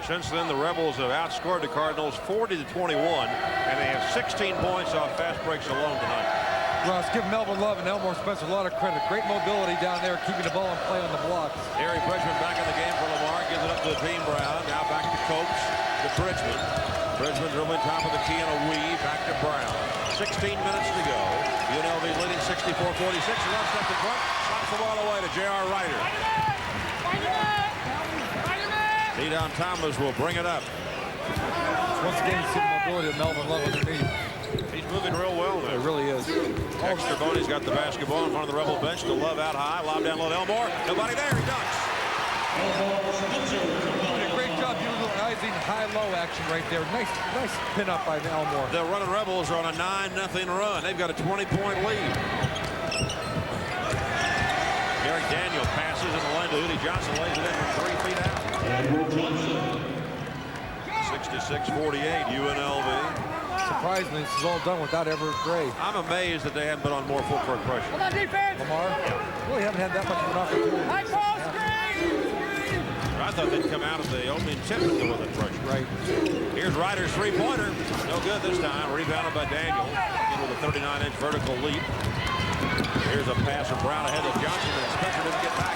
Since then, the Rebels have outscored the Cardinals 40-21, and they have 16 points off fast breaks alone tonight. Ross, give Melvin Love and Elmore Spencer a lot of credit. Great mobility down there, keeping the ball in play on the blocks. Harry Bridgman back in the game for Lamar, gives it up to Team Brown. Now back to Coates, to Bridgman. Bridgman dribbling top of the key in a weave, back to Brown. 16 minutes to go. UNLV leading 64-46. Love steps in front, slaps the ball away to J.R. Ryder. D-Don Thomas will bring it up. Once again, you see the mobility of Melvin Love underneath. He's moving real well now. It really is. Dexter Boney's got the basketball in front of the Rebel bench. To Love out high. Lob down low to Elmore. Nobody there. He dunks. Did a great job utilizing high-low action right there. Nice pin-up by Elmore. The running Rebels are on a 9-0 run. They've got a 20-point lead. Derek Daniel passes in the lane to Udi Johnson. Lays it in from 3 feet out. 66-48 UNLV. Surprisingly, this is all done without Everett Gray. I'm amazed that they haven't been on more full court pressure. Come on, defense! Lamar, really haven't had that much of an opportunity. I thought they'd come out of the opening tip with that pressure. Right. Here's Ryder's three-pointer. No good this time. Rebounded by Daniel. In with a 39-inch vertical leap. Here's a pass from Brown ahead of Johnson, and Spencer didn't get back.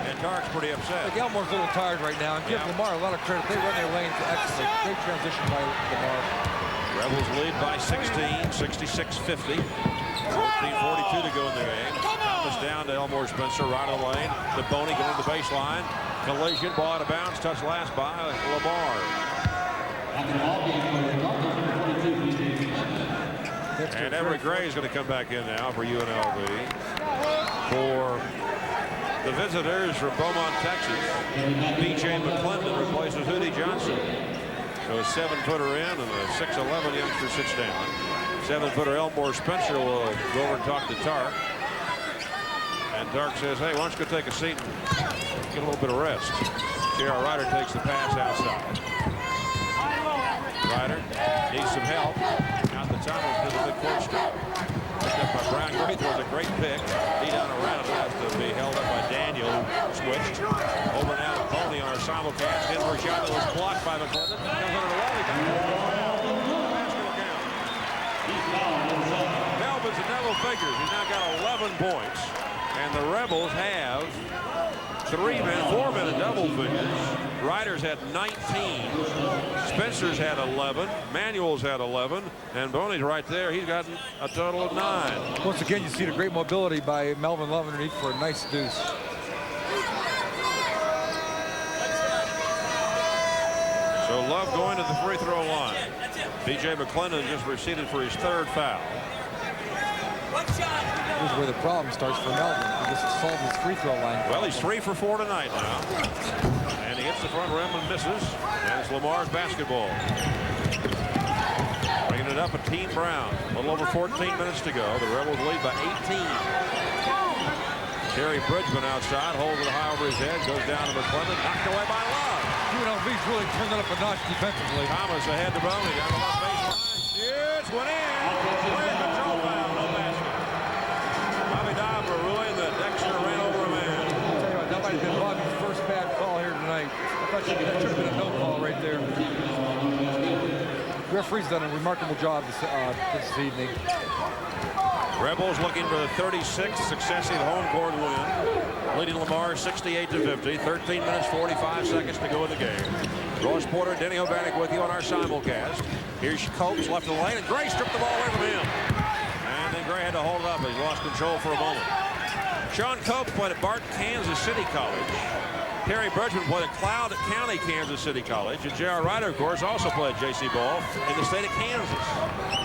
And Tark's pretty upset. Like Elmore's a little tired right now, and give Lamar a lot of credit. They run their lanes excellent. Great transition by Lamar. Rebels lead by 16, 66-50. 14:42 to go in the game. Thomas down to Elmore Spencer, right of the lane. To Boney going to the baseline. Collision, ball out of bounds, touched last by Lamar. And Everett Gray is going to come back in now for UNLV. For the visitors from Beaumont, Texas, B.J. McClendon replaces Udi Johnson. So a 7-footer in and a 6'11" youngster sits down. 7-footer Elmore Spencer will go over and talk to Tark. And Tark says, hey, why don't you go take a seat and get a little bit of rest. J.R. Ryder takes the pass outside. Ryder needs some help. Out the tunnels to the mid-court strip. Picked up by Brown. Gray throws a great pick. He down around it has to be held up by Daniel, who switched. Over now to Boney on our simulcast. In for a shot that was blocked by McClendon. Comes under the wall. Melvin's in double figures. He's now got 11 points. And the Rebels have 4 men in double figures. Ryder's had 19. Spencer's had 11. Manuel's had 11. And Boney's right there. He's got a total of 9. Once again, you see the great mobility by Melvin Love underneath for a nice deuce. So Love going to the free throw line. B.J. McClendon just receded for his 3rd foul. Here's where the problem starts for Melvin. He just solved his free throw line. Well, he's 3 for 4 tonight now. And he hits the front rim and misses. And it's Lamar's basketball. Bringing it up at Team Brown. A little over 14 minutes to go. The Rebels lead by 18. Terry Bridgman outside, holds it high over his head, goes down to McClendon, knocked away by Love. UNLV's really turned it up a notch defensively. Thomas ahead to Boney, down the left baseline. Shoots, went in. Clear control foul, no basket. Bobby Dobber ruined the Dexter ran over a man. I'll tell you what, that might have been Bobby's first bad call here tonight. I thought that should have been a no call right there. The referee's done a remarkable job this evening. Rebels looking for the 36th successive home court win, leading Lamar 68-50. 13 minutes 45 seconds to go in the game. Ross Porter, Denny O'Bannick with you on our simulcast. Here's Copes left of the lane, and Gray stripped the ball away from him. And then Gray had to hold it up. He lost control for a moment. Sean Copes played at Barton, Kansas City College. Terry Bridgman played at Cloud County, Kansas City College. And J.R. Ryder, of course, also played J.C. ball in the state of Kansas.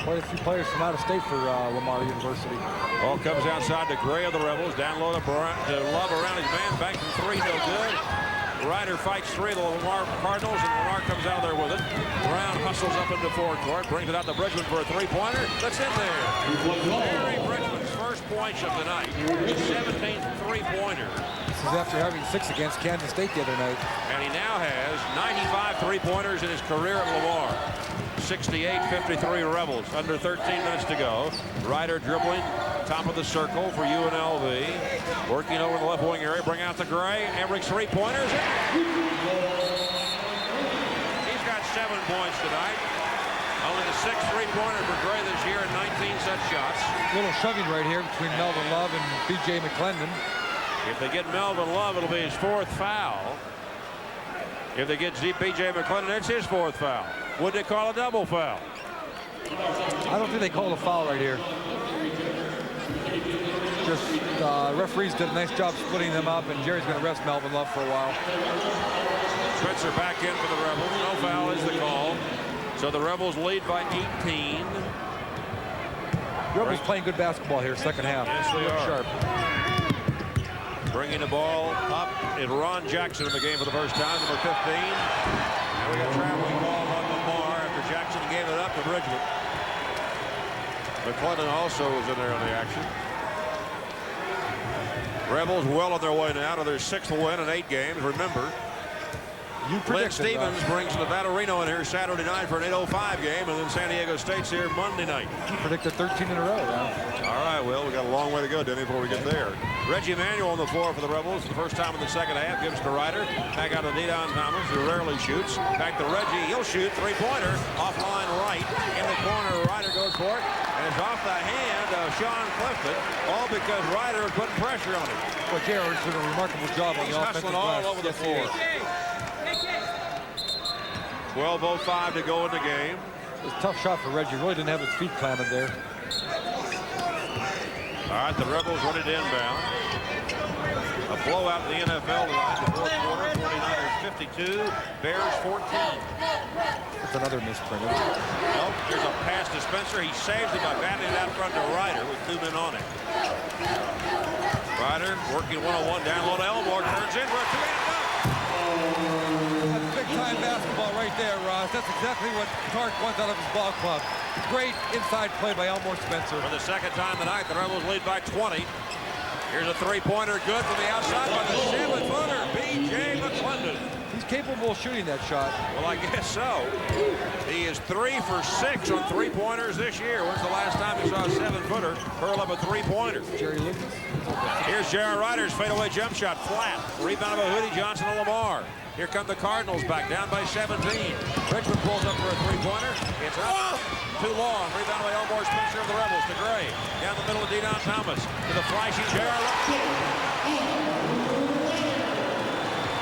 Quite a few players from out of state for Lamar University. Ball comes outside to Gray of the Rebels. Down low to Love around his man. Bank from three, no good. Ryder fights three of the Lamar Cardinals, and Lamar comes out of there with it. Brown hustles up into forecourt, brings it out to Bridgman for a three-pointer. That's in there. Terry Bridgman's first points of the night. 17th three-pointer. This is after having 6 against Kansas State the other night. And he now has 95 three-pointers in his career at Lamar. 68-53 Rebels. Under 13 minutes to go. Ryder dribbling, top of the circle for UNLV. Working over the left wing area, bring out the Gray. Emmerich three-pointers. He's got 7 points tonight. Only the 6th three-pointer for Gray this year and 19 such shots. A little shoving right here between Melvin Love and B.J. McClendon. If they get Melvin Love, it'll be his 4th foul. If they get B.J. McClendon, it's his 4th foul. Would they call a double foul? I don't think they called a foul right here. Just referees did a nice job splitting them up, and Jerry's going to rest Melvin Love for a while. Spencer back in for the Rebels. No foul is the call. So the Rebels lead by 18. Rebels playing good basketball here, second half. Yes, they are. Sharp. Bringing the ball up is Ron Jackson in the game for the first time, number 15. And we got traveling ball on Lamar after Jackson gave it up to Bridgman. McClendon also was in there on the action. Rebels well on their way now to their 6th win in 8 games. Remember, Lynn Stevens brings Nevada Reno in here Saturday night for an 8:05 game, and then San Diego State's here Monday night. You predicted 13 in a row. Yeah. All right, well, we got a long way to go, Denny, before we get there. Reggie Emanuel on the floor for the Rebels for the first time in the second half. Gives to Ryder. Back out to De'Don Thomas, who rarely shoots. Back to Reggie. He'll shoot. Three-pointer. Offline right. In the corner, Ryder goes for it. And it's off the hand of Sean Clifton. All because Ryder is putting pressure on him. Well, Jared's doing a remarkable job on the offensive glass. He's hustling all over the floor. 12:05 to go in the game. It was a tough shot for Reggie. Really didn't have his feet planted there. All right, the Rebels run it inbound. A blowout in the NFL tonight. The fourth quarter, 49ers 52, Bears 14. That's another misprint. Nope, here's a pass to Spencer. He saves it by batting it out front to Ryder with 2 men on it. Ryder working one-on-one down low to Elmore. Turns in for a 2-hand dunk. That's big-time basketball right there, Ross. That's exactly what Clark wants out of his ball club. Great inside play by Elmore Spencer. For the second time tonight, the Rebels lead by 20. Here's a three-pointer good from the outside by the 7-footer, B.J. McClendon. He's capable of shooting that shot. Well, I guess so. He is 3 for 6 on three-pointers this year. When's the last time you saw a 7-footer hurl up a three-pointer? Jerry Lucas. Here's J.R. Ryder's fadeaway jump shot, flat. Rebound by Hootie Johnson and Lamar. Here come the Cardinals back down by 17. Richmond pulls up for a three-pointer. It's up. Too long. Rebound by Elmore Spencer of the Rebels to Gray. Down the middle of De'Don Thomas to the flashing J.R.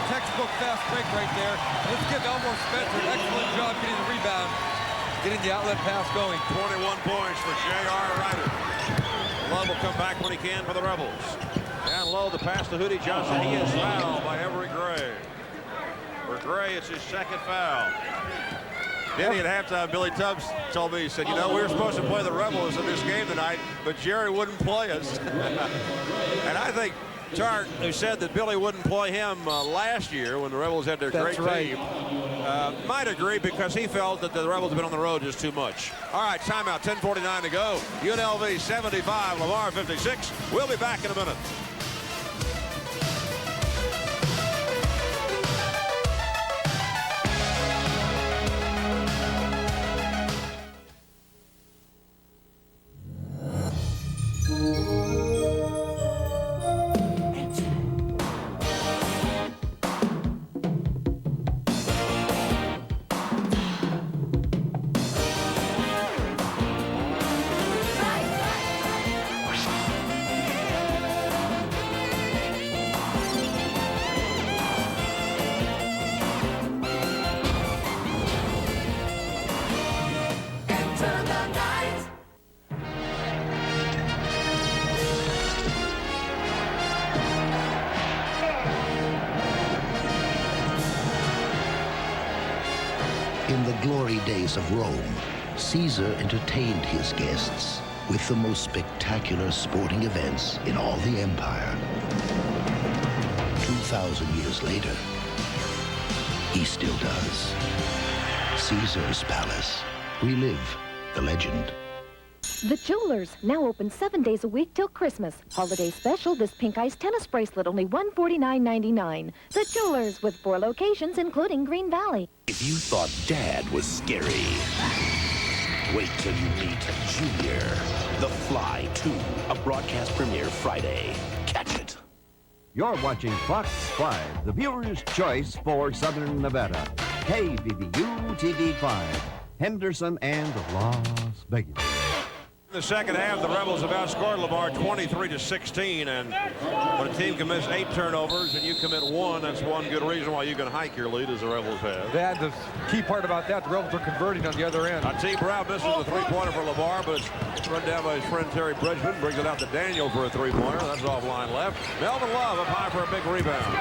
Textbook fast break right there. Let's give Elmore Spencer an excellent job getting the rebound, getting the outlet pass going. 21 points for J.R. Ryder. Love will come back when he can for the Rebels. Down low, the pass to Hootie Johnson. He is fouled by Everett Gray. For Gray, it's his 2nd foul. Denny, at halftime, Billy Tubbs told me, he said, you know, we were supposed to play the Rebels in this game tonight, but Jerry wouldn't play us. And I think Tart, who said that Billy wouldn't play him last year when the Rebels had their great team, might agree because he felt that the Rebels have been on the road just too much. All right, timeout, 10:49 to go. UNLV 75, Lamar 56. We'll be back in a minute. glory days of Rome, Caesar entertained his guests with the most spectacular sporting events in all the empire. 2,000 years later, he still does. Caesar's Palace. Relive the legend. The Jewelers, now open 7 days a week till Christmas. Holiday special, this pink ice tennis bracelet, only $149.99. The Jewelers, with 4 locations, including Green Valley. If you thought Dad was scary, wait till you meet Junior. The Fly 2, a broadcast premiere Friday. Catch it. You're watching Fox 5, the viewer's choice for Southern Nevada. KVVU TV 5, Henderson and Las Vegas. In the second half, the Rebels have outscored Lamar 23-16, and when a team commits 8 turnovers and you commit 1, that's one good reason why you can hike your lead, as the Rebels have. That, the key part about that, the Rebels are converting on the other end. T. Brown misses the 3-pointer for Lamar, but it's run down by his friend Terry Bridgman, brings it out to Daniel for a 3-pointer. That's offline left. Melvin Love up high for a big rebound.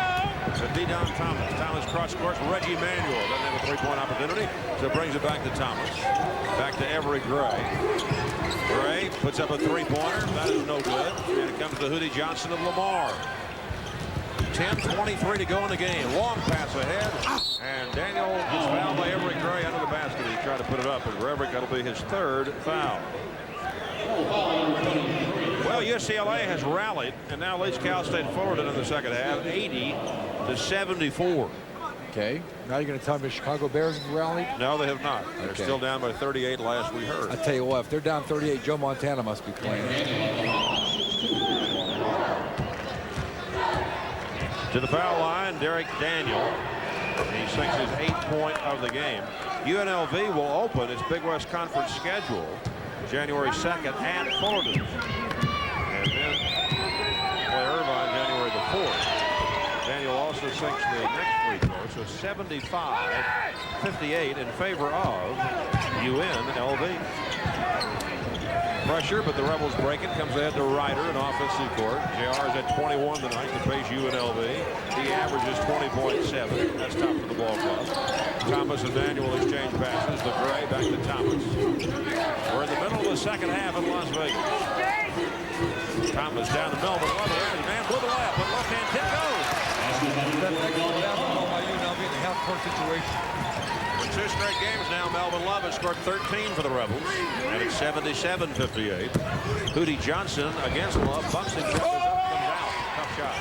To D-Don Thomas. Thomas cross-courts Reggie Manuel. Doesn't have a 3-point opportunity, so brings it back to Thomas. Back to Everett Gray. Gray puts up a 3-pointer. That is no good. And it comes to Hootie Johnson of Lamar. 10:23 to go in the game. Long pass ahead. And Daniel gets fouled by Everett Gray under the basket. He tried to put it up, and for Everett, that'll be his 3rd foul. Well, UCLA has rallied and now leads Cal State Fullerton in the second half, 80-74. Okay. Now you're going to tell me the Chicago Bears have rallied? No, they have not. They're Okay. still down by 38 last we heard. I tell you what, if they're down 38, Joe Montana must be playing. To the foul line, Derek Daniel. He sinks his 8th point of the game. UNLV will open its Big West Conference schedule January 2nd at Fullerton. And then play Irvine January the 4th. Daniel also sinks the next free throw, so 75-58 in favor of UNLV. Pressure, but the Rebels break it. Comes ahead to Ryder in offensive court. JR is at 21 tonight to face UNLV. He averages 20.7. That's top of the ball club. Thomas and Daniel exchange passes. The Gray back to Thomas. We're in the middle of the second half in Las Vegas. Thomas down to Melvin Love. Man with the layup, but left-hand tip goes. Half-court situation. For 2 straight games now, Melvin Love has scored 13 for the Rebels, and it's 77-58. Hootie Johnson against Love, bumps and jumps up, comes out. Tough shot.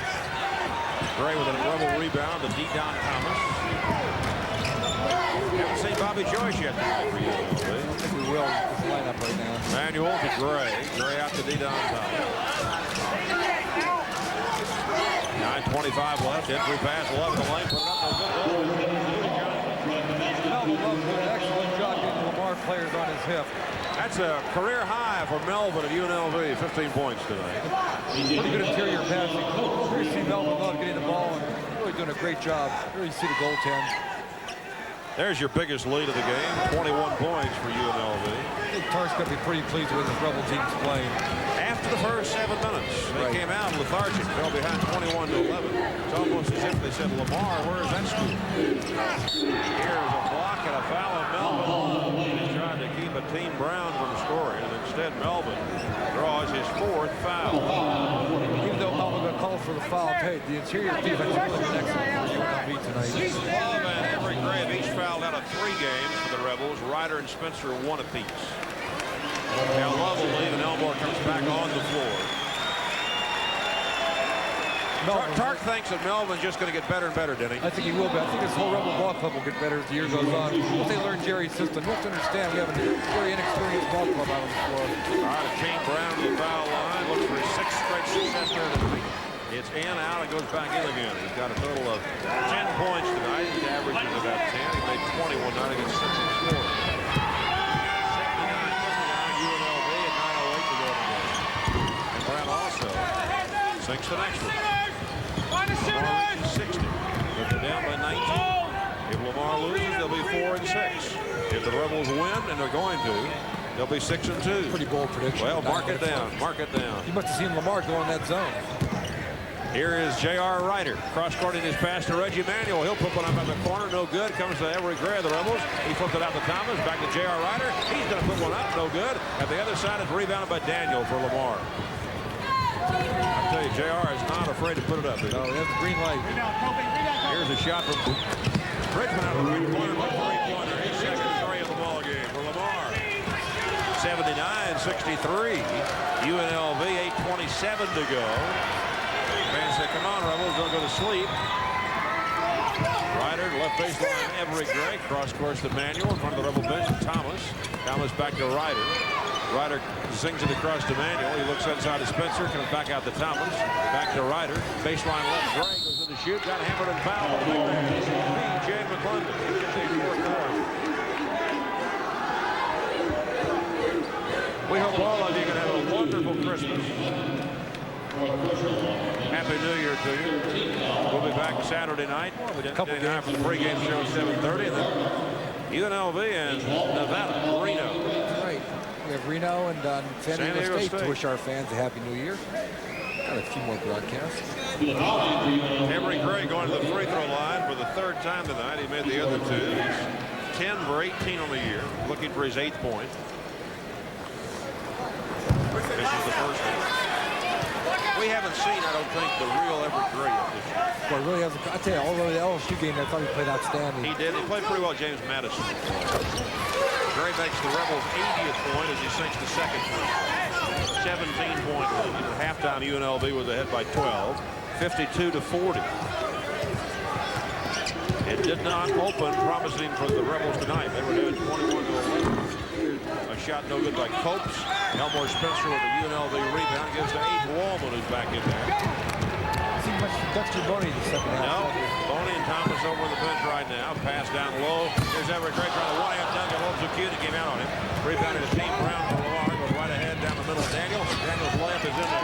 Gray with a Rebel rebound to D-Don Thomas. Haven't seen Bobby Joyce yet tonight for you. I think we will in this lineup right now. Manuel to Gray. Gray out to D-Don Thomas. 9:25 left. Entry pass. Love in the lane. Put it up. Melvin Love did an excellent job getting Lamar players on his hip. That's a career high for Melvin at UNLV. 15 points tonight. Pretty good interior passing. You see Melvin Love getting the ball and really doing a great job. Really see the goaltend. There's your biggest lead of the game. 21 points for UNLV. I think Tark's going to be pretty pleased with his Rebel team's playing. After the first 7 minutes, they came out lethargic, fell behind 21-11. It's almost as if they said, Lamar, where is that school? Here's a block and a foul of Melvin. He's trying to keep a Team Brown from scoring, and instead Melvin draws his 4th foul. Even though Melvin got called for the foul, hey, the interior defense has been excellent for UNLV tonight. Love and Everett Gray have each fouled out of 3 games for the Rebels. Ryder and Spencer 1 apiece. Now Love will leave, and Elmore comes back on the floor. Tark thinks that Melvin's just going to get better and better, Denny. I think he will be. I think this whole Rebel ball club will get better as the year goes on. Once they learn Jerry's system, you have to understand we have a very inexperienced ball club out on the floor. All right, Shane Brown to the foul line. Looks for his 6th straight success there tonight. It's in, out, and goes back in again. He's got a total of 10 points tonight. His average is about 10. He made 21 tonight against 6 and 4. Sinks the next one. Lamar leads 60. But they're down by 19. If Lamar loses, they'll be 4 and 6. If the Rebels win, and they're going to, they'll be 6 and 2. Pretty bold prediction. Well, mark it down. Mark it down. You must have seen Lamar go in that zone. Here is J.R. Ryder. Cross-courting his pass to Reggie Manuel. He'll put one up in the corner. No good. Comes to Everett Gray of the Rebels. He flipped it out to Thomas. Back to J.R. Ryder. He's going to put one up. No good. At the other side, it's rebounded by Daniel for Lamar. I tell you, J.R. is not afraid to put it up. No, he has the green light. Here's a shot from Bridgman out of the right corner. Three-pointer. His second three of the ball game for Lamar. 79-63. UNLV, 8:27 to go. Fans say, come on, Rebels, don't go to sleep. Ryder, left baseline, Everett Gray. Cross course to Manuel in front of the Rebel bench. Thomas. Thomas back to Ryder. Ryder zings it across to Manuel. He looks inside to Spencer. Comes back out to Thomas. Back to Ryder. Baseline left. Gray goes in the shoot. Got hammered and fouled. B.J. McClendon. We hope all of you can have a wonderful Christmas. Happy New Year to you. We'll be back Saturday night. Couple games for the pregame show at 7:30. And then UNLV and Nevada, Reno. That's right. We have Reno and San Diego State to wish our fans a Happy New Year. Got a few more broadcasts. Everett Gray going to the free throw line for the third time tonight. He made the other two. He's 10 for 18 on the year. Looking for his 8th point. This is the first one. We haven't seen, I don't think, the real Everett Gray yet this year. Well, really hasn't. I tell you, all over the LSU game, I thought he played outstanding. He did. He played pretty well. James Madison. Gray makes the Rebels' 80th point as he sinks the second free. 17-point lead. At halftime, UNLV was ahead by 12, 52-40. It did not open promising for the Rebels tonight. They were doing 21-11. A shot no good by Copes. Elmore Spencer with a UNLV rebound. Gives to Aiden Wallman, who's back in there. See much Dexter Boney in the second half. No. Boney and Thomas over on the bench right now. Pass down low. Here's Everett Gray trying to one-hand dunk. It holds the cue that came out on him. Rebounded to Team Brown for Lamar. Goes right ahead down the middle of Daniel. Daniel's layup is in there.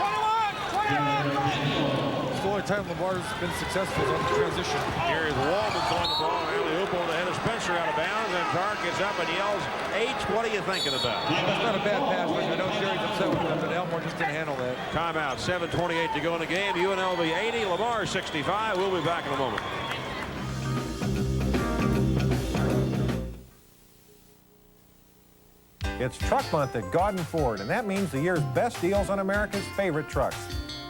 It's the only time Lamar's been successful on the transition. Here is Wallman throwing the ball. Alley-oop over the head of Spencer out of bounds. And Tark gets up and yells, H, what are you thinking about? That's not a bad pass, but I know Sherry's upset with him, but Elmore just didn't handle that. Timeout. 7:28 to go in the game. UNLV 80, Lamar 65. We'll be back in a moment. It's Truck Month at Gaudin Ford, and that means the year's best deals on America's favorite trucks.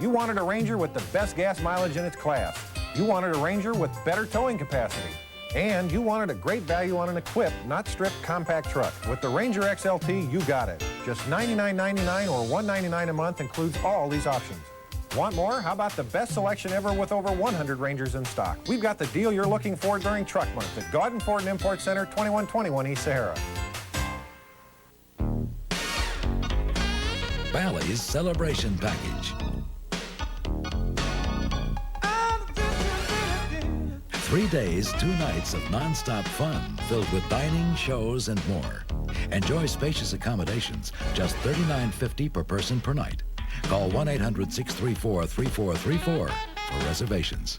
You wanted a Ranger with the best gas mileage in its class. You wanted a Ranger with better towing capacity. And you wanted a great value on an equipped, not stripped, compact truck. With the Ranger XLT, you got it. Just $99.99 or $199 a month includes all these options. Want more? How about the best selection ever with over 100 Rangers in stock? We've got the deal you're looking for during Truck Month at Gaudin Ford and Import Center, 2121 East Sahara. Bally's Celebration Package. 3 days, 2 nights of non-stop fun filled with dining, shows, and more. Enjoy spacious accommodations, just $39.50 per person per night. Call 1-800-634-3434 for reservations.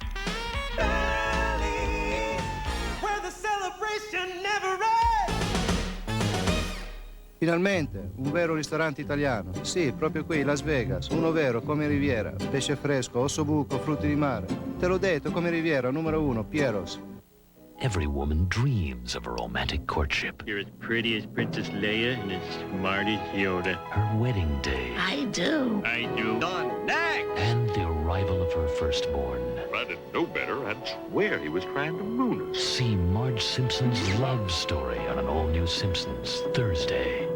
Where the celebration never ends. Finalmente, un vero ristorante italiano. Sì, proprio qui, Las Vegas. Uno vero, come Riviera. Pesce fresco, ossobuco, frutti di mare. Te l'ho detto, come Riviera, numero 1, Piero's. Every woman dreams of a romantic courtship. You're as pretty as Princess Leia and as smart as Yoda. Her wedding day. I do. I do. Done. Next! And the arrival of her firstborn. If I didn't know better, I'd swear he was trying to moon us. See Marge Simpson's love story on an all-new Simpsons Thursday.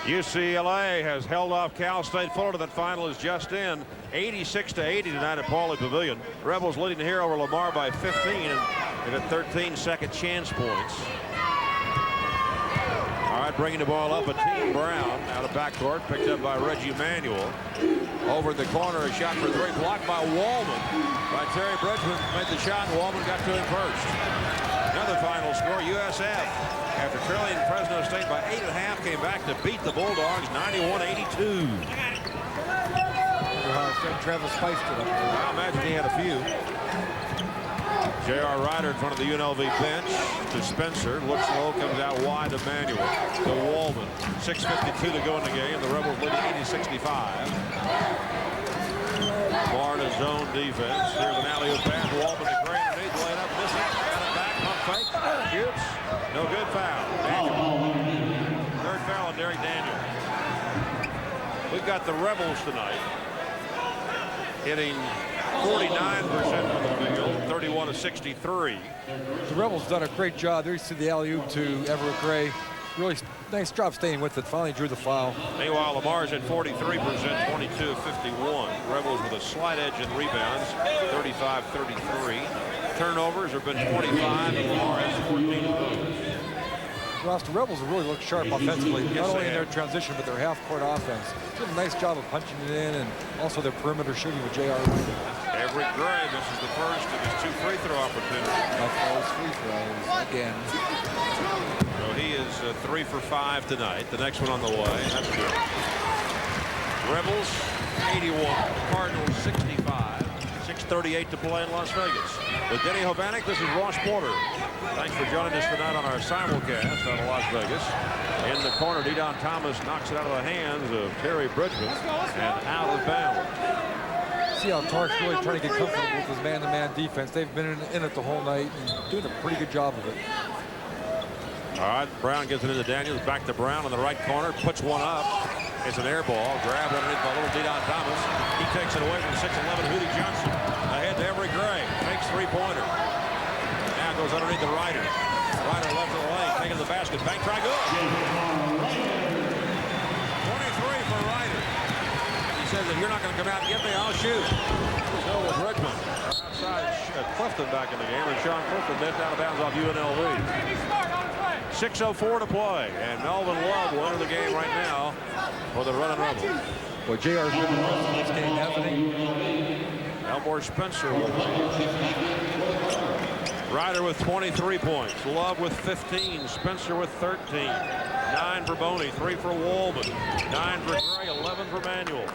UCLA has held off Cal State Fullerton. That final is just in. 86-80 tonight at Pauley Pavilion. Rebels leading here over Lamar by 15 and they've got 13 second chance points. All right, bringing the ball up, a Team Brown out of backcourt, picked up by Reggie Manuel. Over in the corner, a shot for 3, blocked by Wallman. By Terry Bridgman, made the shot, and Wallman got to him first. Another final score, USF. After trailing Fresno State by 8 1/2, came back to beat the Bulldogs 91-82. Travis Spice did up there. I imagine he had a few. J.R. Ryder in front of the UNLV bench to Spencer. Looks low, comes out wide to Manuel. To Wallman. 6:52 to go in the game. The Rebels leading 80-65. Lamar in his zone defense. Here's an alley-oop pass. Wallman to Gray underneath. Laid up. Missing. Got it back. Pump fake. Shoots. No good foul. Daniel. Third foul on Derek Daniel. We've got the Rebels tonight hitting 49% from the field, 31 of 63. The Rebels done a great job. There you see the alley-oop to Everett Gray. Really nice job staying with it. Finally drew the foul. Meanwhile, Lamar's at 43%, 22 of 51. Rebels with a slight edge in rebounds, 35-33. Turnovers have been 25, and Lamar has 14. Ross, the Rebels have really looked sharp offensively, not only in their transition, but their half-court offense. Did a nice job of punching it in, and also their perimeter shooting with J.R. Everett Gray misses the first of his 2 free throw opportunities. Off those free throws again. So he is 3 for 5 tonight. The next one on the way. That's good. Rebels 81, Cardinals 65. 6:38 to play in Las Vegas. With Denny Hovanek, this is Ross Porter. Thanks for joining us tonight on our simulcast out of Las Vegas. In the corner, Dedon Thomas knocks it out of the hands of Terry Bridgman and out of bounds. See how Tark's really trying to get comfortable with his man-to-man defense. They've been in it the whole night and doing a pretty good job of it. All right, Brown gives it into Daniels. Back to Brown in the right corner. Puts one up. It's an air ball. Grabbed underneath by little Dedon Thomas. He takes it away from 6'11" Hootie Johnson. Ahead to Everett Gray. Takes three-pointer. Now goes underneath the Ryder. Ryder left of the lane. Taking the basket. Bank try good. 23 for Ryder. He says, if you're not going to come out and get me, I'll shoot. So was Richmond. Outside Clifton back in the game. And Sean Clifton missed out of bounds off UNLV. 6:04 to play, and Melvin Love will enter the game right now for the Running Rebels. Well, JR's been the rest of this game, hasn't he? Elmore Spencer will lead. Ryder with 23 points. Love with 15. Spencer with 13. 9 for Boney. 3 for Wallman. 9 for Gray. 11 for Manuel.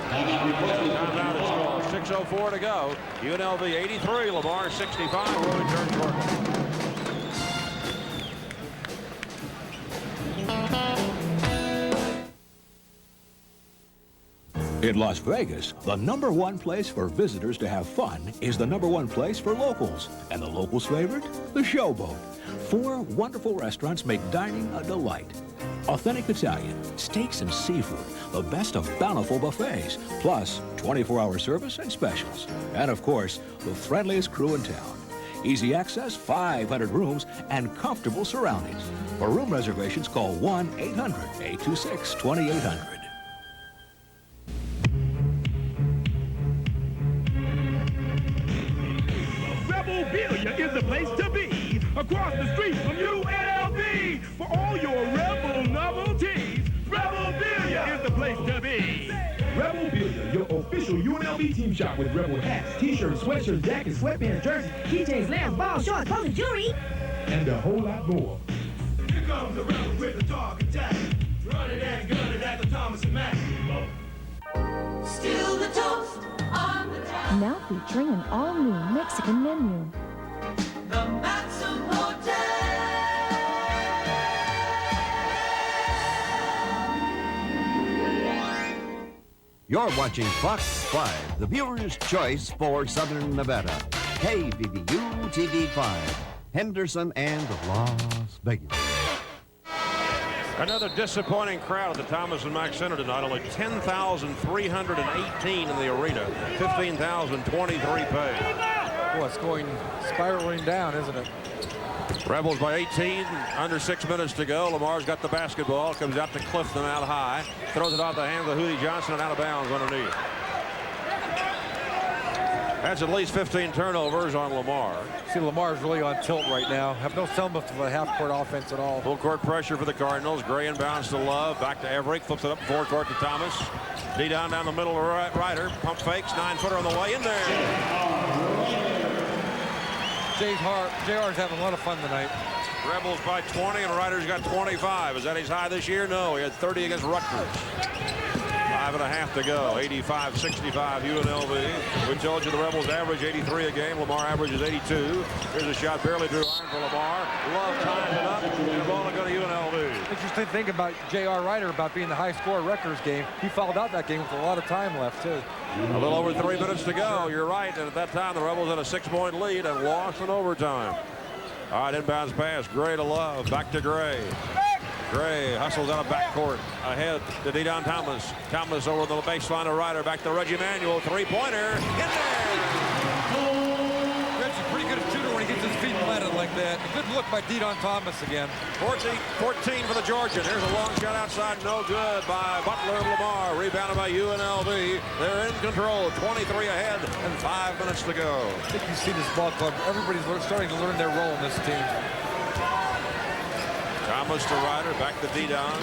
Timeout is called. 6:04 to go. UNLV 83. Lamar 65. We'll return shortly. In Las Vegas, the #1 place for visitors to have fun is the #1 place for locals. And the locals' favorite? The Showboat. 4 wonderful restaurants make dining a delight. Authentic Italian, steaks and seafood, the best of bountiful buffets, plus 24-hour service and specials. And of course, the friendliest crew in town. Easy access, 500 rooms, and comfortable surroundings. For room reservations, call 1-800-826-2800. Rebelville is the place to be. Across the street from UNLV. For all your Rebel novelties, Rebelville is the place to be. Rebelville, your official UNLV team shop with Rebel hats, t-shirts, sweatshirts, jackets, sweatbands, jerseys, keychains, lamps, balls, shorts, clothes, jewelry, and a whole lot more. Here comes the Rebel with the dog attack. Running and gunning at the Thomas and Mack. Still the toast on the top. Now featuring an all-new Mexican menu. The Maxim Hotel. You're watching Fox 5, the viewer's choice for Southern Nevada. KVVU TV 5, Henderson and Las Vegas. Another disappointing crowd at the Thomas and Mack Center tonight. Only 10,318 in the arena. 15,023 paid. Well, it's going spiraling down, isn't it? Rebels by 18, under 6 minutes to go. Lamar's got the basketball, comes out to Clifton out high, throws it off the hands of Hootie Johnson and out of bounds underneath. That's at least 15 turnovers on Lamar. See, Lamar's really on tilt right now. Have no semblance of a half-court offense at all. Full court pressure for the Cardinals. Gray inbounds to Love, back to Everett, flips it up forecourt to Thomas. D down the middle of Ryder, pump fakes, 9-footer on the way in there. JR's having a lot of fun tonight. Rebels by 20 and Ryder's got 25. Is that his high this year? No, he had 30 against Rutgers. 5 5.5 to go. 85-65 UNLV. We told you the Rebels average 83 a game. Lamar averages 82. Here's a shot barely drew iron for Lamar. Love times it up. And the ball will go to UNLV. Interesting thing about J.R. Ryder about being the high scorer Rutgers game. He fouled out that game with a lot of time left, too. A little over 3 minutes to go. You're right. And at that time, the Rebels had a 6-point lead and lost in overtime. All right, inbounds pass. Gray to Love. Back to Gray. Gray hustles out of backcourt. Ahead to Dedon Thomas. Thomas over the baseline of Ryder. Back to Reggie Manuel. Three-pointer. In there. Reggie's a pretty good shooter when he gets his feet planted like that. A good look by Dedon Thomas again. 14 for the Georgian. Here's a long shot outside. No good by Butler and Lamar. Rebounded by UNLV. They're in control. 23 ahead and 5 minutes to go. I think you see this ball club. Everybody's starting to learn their role in this team. Thomas to Ryder. Back to Dedon.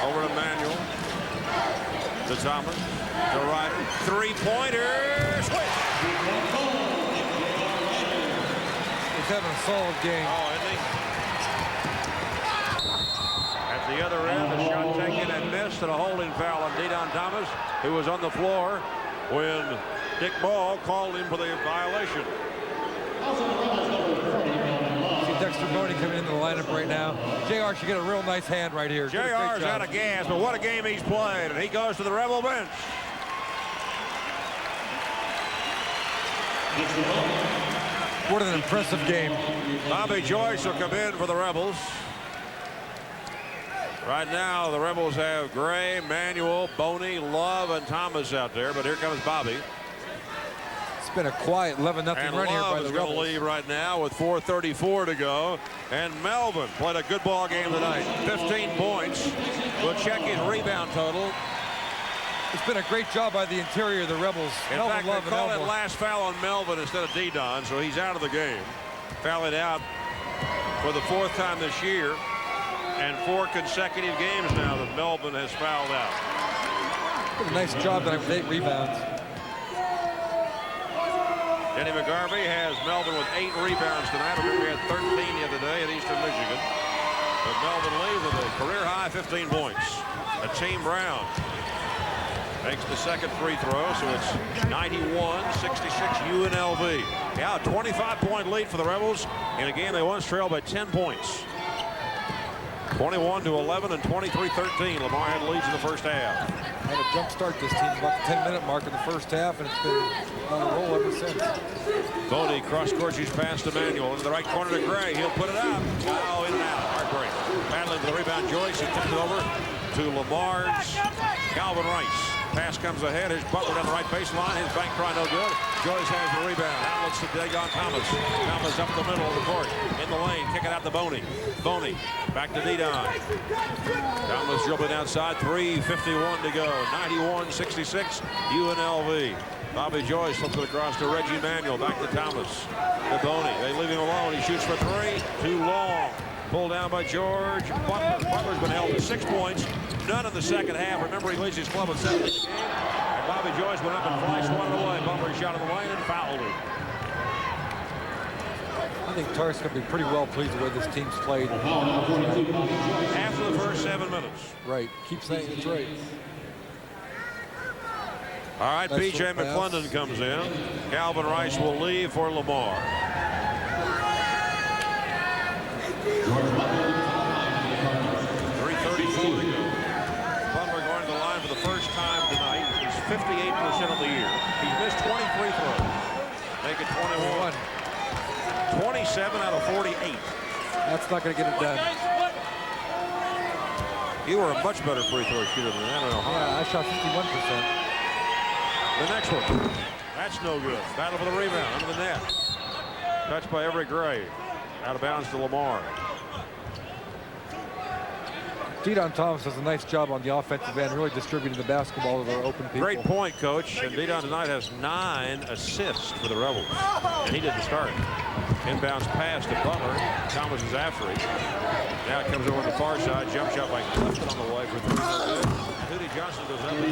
Over to Manuel. To Thomas. To Ryder. Three-pointer. Switch. He's having a solid game. Oh, isn't he? At the other end, the shot taken and missed, and a holding foul on Dedon Thomas, who was on the floor when Dick Ball called him for the violation. See Dexter Boney coming into the lineup right now. JR should get a real nice hand right here. JR's out of gas, but what a game he's played, and he goes to the Rebel bench. What an impressive game. Bobby Joyce will come in for the Rebels. Right now, the Rebels have Gray, Manuel, Boney, Love, and Thomas out there, but here comes Bobby. It's been a quiet 11-0 run here by the Rebels. Love is going to leave right now with 4:34 to go. And Melvin played a good ball game tonight. 15 points. We'll check his rebound total. It's been a great job by the interior of the Rebels. In Melvin fact, Love they called and that last foul on Melvin instead of Dedon, so he's out of the game. Fouling out for the 4th time this year, and 4 consecutive games now that Melvin has fouled out. Did a nice job tonight with 8 rebounds. Denny McGarvey has Melvin with 8 rebounds tonight. Remember, he had 13 the other day at Eastern Michigan. But Melvin leaves with a career-high 15 points. Ateem Brown makes the second free throw, so it's 91-66 UNLV. Yeah, a 25-point lead for the Rebels in a game they once trailed by 10 points. 21-11 and 23-13. Lamar had leads in the first half. Had a jump start this team about the 10-minute mark in the first half, and it's been on a roll ever since. Bodie cross-court, she's pass to Manuel into the right corner to Gray. He'll put it up. Oh, in and out. Heartbreak. Battling for the rebound, Joyce. He tipped it over to Lamar's Calvin Rice. Pass comes ahead. Here's Butler down the right baseline. His bank try no good. Joyce has the rebound. Outlets to Dejon Thomas. Thomas up the middle of the court. In the lane. Kick it out to Boney. Boney back to Dedon. Thomas dribbling outside. 3:51 to go. 91-66 UNLV. Bobby Joyce flips it across to Reggie Manuel. Back to Thomas. To Boney. They leave him alone. He shoots for 3. Too long. Pulled down by George Butler. Butler's been held to 6 points. None in the second half. Remember, he leads his club at 7 in the game. And Bobby Joyce went up and flashed one away. Butler shot in the lane and fouled him. I think Tar's going to be pretty well pleased with the way this team's played. After the first 7 minutes. Right. Keep saying it's right. All right, Nice P.J. McClendon comes in. Calvin Rice will leave for Lamar. 3:34 to go. Butler going to the line for the first time tonight. He's 58% of the year. He's missed 20 free throws. Make it 21. 27 out of 48. That's not going to get it done. You were a much better free throw shooter than that. I don't know how. Yeah, I shot 51%. The next one. That's no good. Battle for the rebound under the net. Touched by Everett Gray. Out of bounds to Lamar. Dedon Thomas does a nice job on the offensive end, really distributing the basketball to their open people. Great point, Coach. And Dedon tonight has 9 assists for the Rebels. And he didn't start. Inbounds pass to Butler. Thomas is after him. Now it comes over on the far side. Jump shot by Clifton on the way for 3. Hootie Johnson goes up and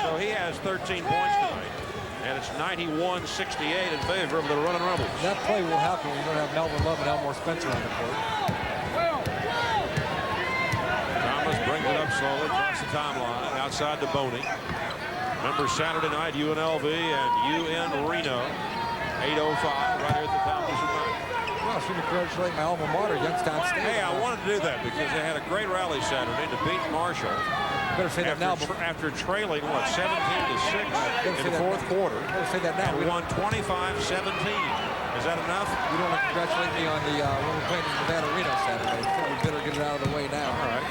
so he has 13 points tonight. And it's 91-68 in favor of the running Rebels. That play will happen when you don't have Melvin Love and Elmore Spencer on the court. Thomas brings it up up slowly across the timeline outside to Boney. Remember Saturday night, UNLV and UN Reno. 8:05 right here at the top of the night. Well, I should congratulate my alma mater, Youngstown State. Hey, I wanted to do that because they had a great rally Saturday to beat Marshall. Better say that now. After trailing, what, 17-6 in the fourth quarter. Better say that now. We won 25-17. Is that enough? You don't want to congratulate me on the when we played in Nevada Reno Saturday. So we better get it out of the way now. All right.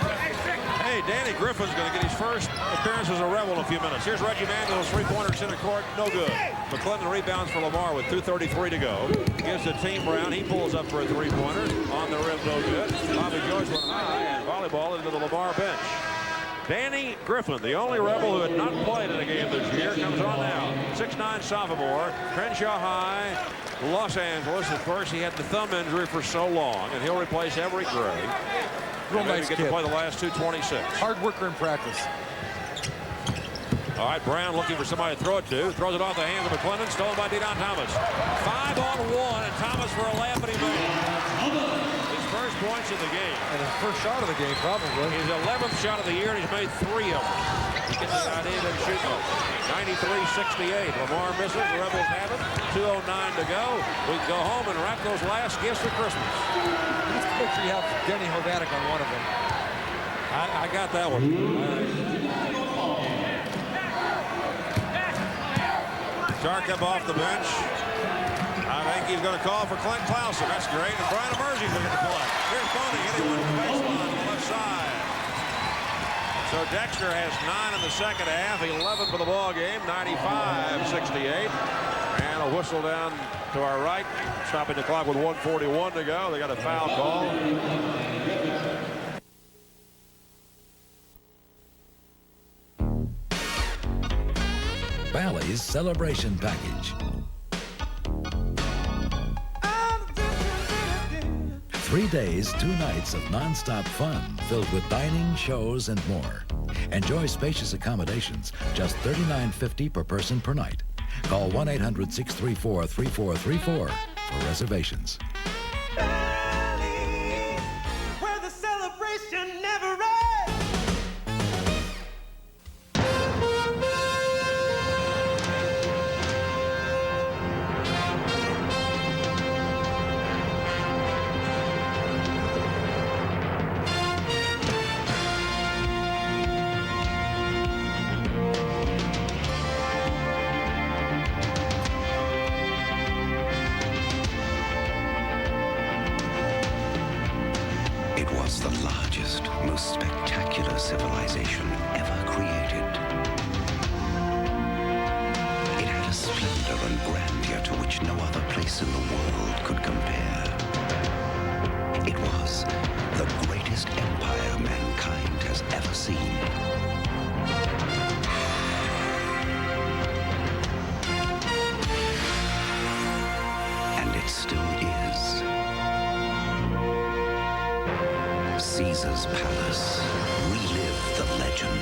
Hey, Danny Griffin's going to get his first appearance as a Rebel in a few minutes. Here's Reggie Manuel's three-pointer center court. No good. McClendon rebounds for Lamar with 2:33 to go. Gives the team Brown. He pulls up for a three-pointer. On the rim, no good. Bobby Joyce went high and volleyball into the Lamar bench. Danny Griffin, the only Rebel who had not played in a game this year, comes on now. 6'9" sophomore, Crenshaw High, Los Angeles. Of course, he had the thumb injury for so long, and he'll replace Everett Gray. Real nice get kid. to play the last 2:26. Hard worker in practice. All right, Brown looking for somebody to throw it to. Throws it off the hands of McClendon, stolen by Dedon Thomas. 5-on-1, and Thomas for a layup, and he made his first points of the game. And his first shot of the game, probably. His 11th shot of the year, and he's made 3 of them. He gets the idea that he's shooting. 93-68. Lamar misses. The Rebels have it. 2:09 to go. We can go home and wrap those last gifts for Christmas. Just make sure you have Denny Hovanek on one of them. I got that one. Jarkub off the bench. I think he's going to call for Clint Clausen. That's great. And Brian Emerging's looking to play. Here's Boney hitting one from the baseline on the left side. So Dexter has 9 in the second half, 11 for the ball game, 95-68. And a whistle down to our right, stopping the clock with 1:41 to go. They got a foul call. Bally's Celebration Package. 3 days, 2 nights of non-stop fun filled with dining, shows, and more. Enjoy spacious accommodations, just $39.50 per person per night. Call 1-800-634-3434 for reservations. Where the celebration never ends. It was the largest, most spectacular civilization ever created. It had a splendor and grandeur to which no other place in the world could compare. It was the greatest empire mankind has ever seen. And it still is. Caesar's Palace. Relive the legend.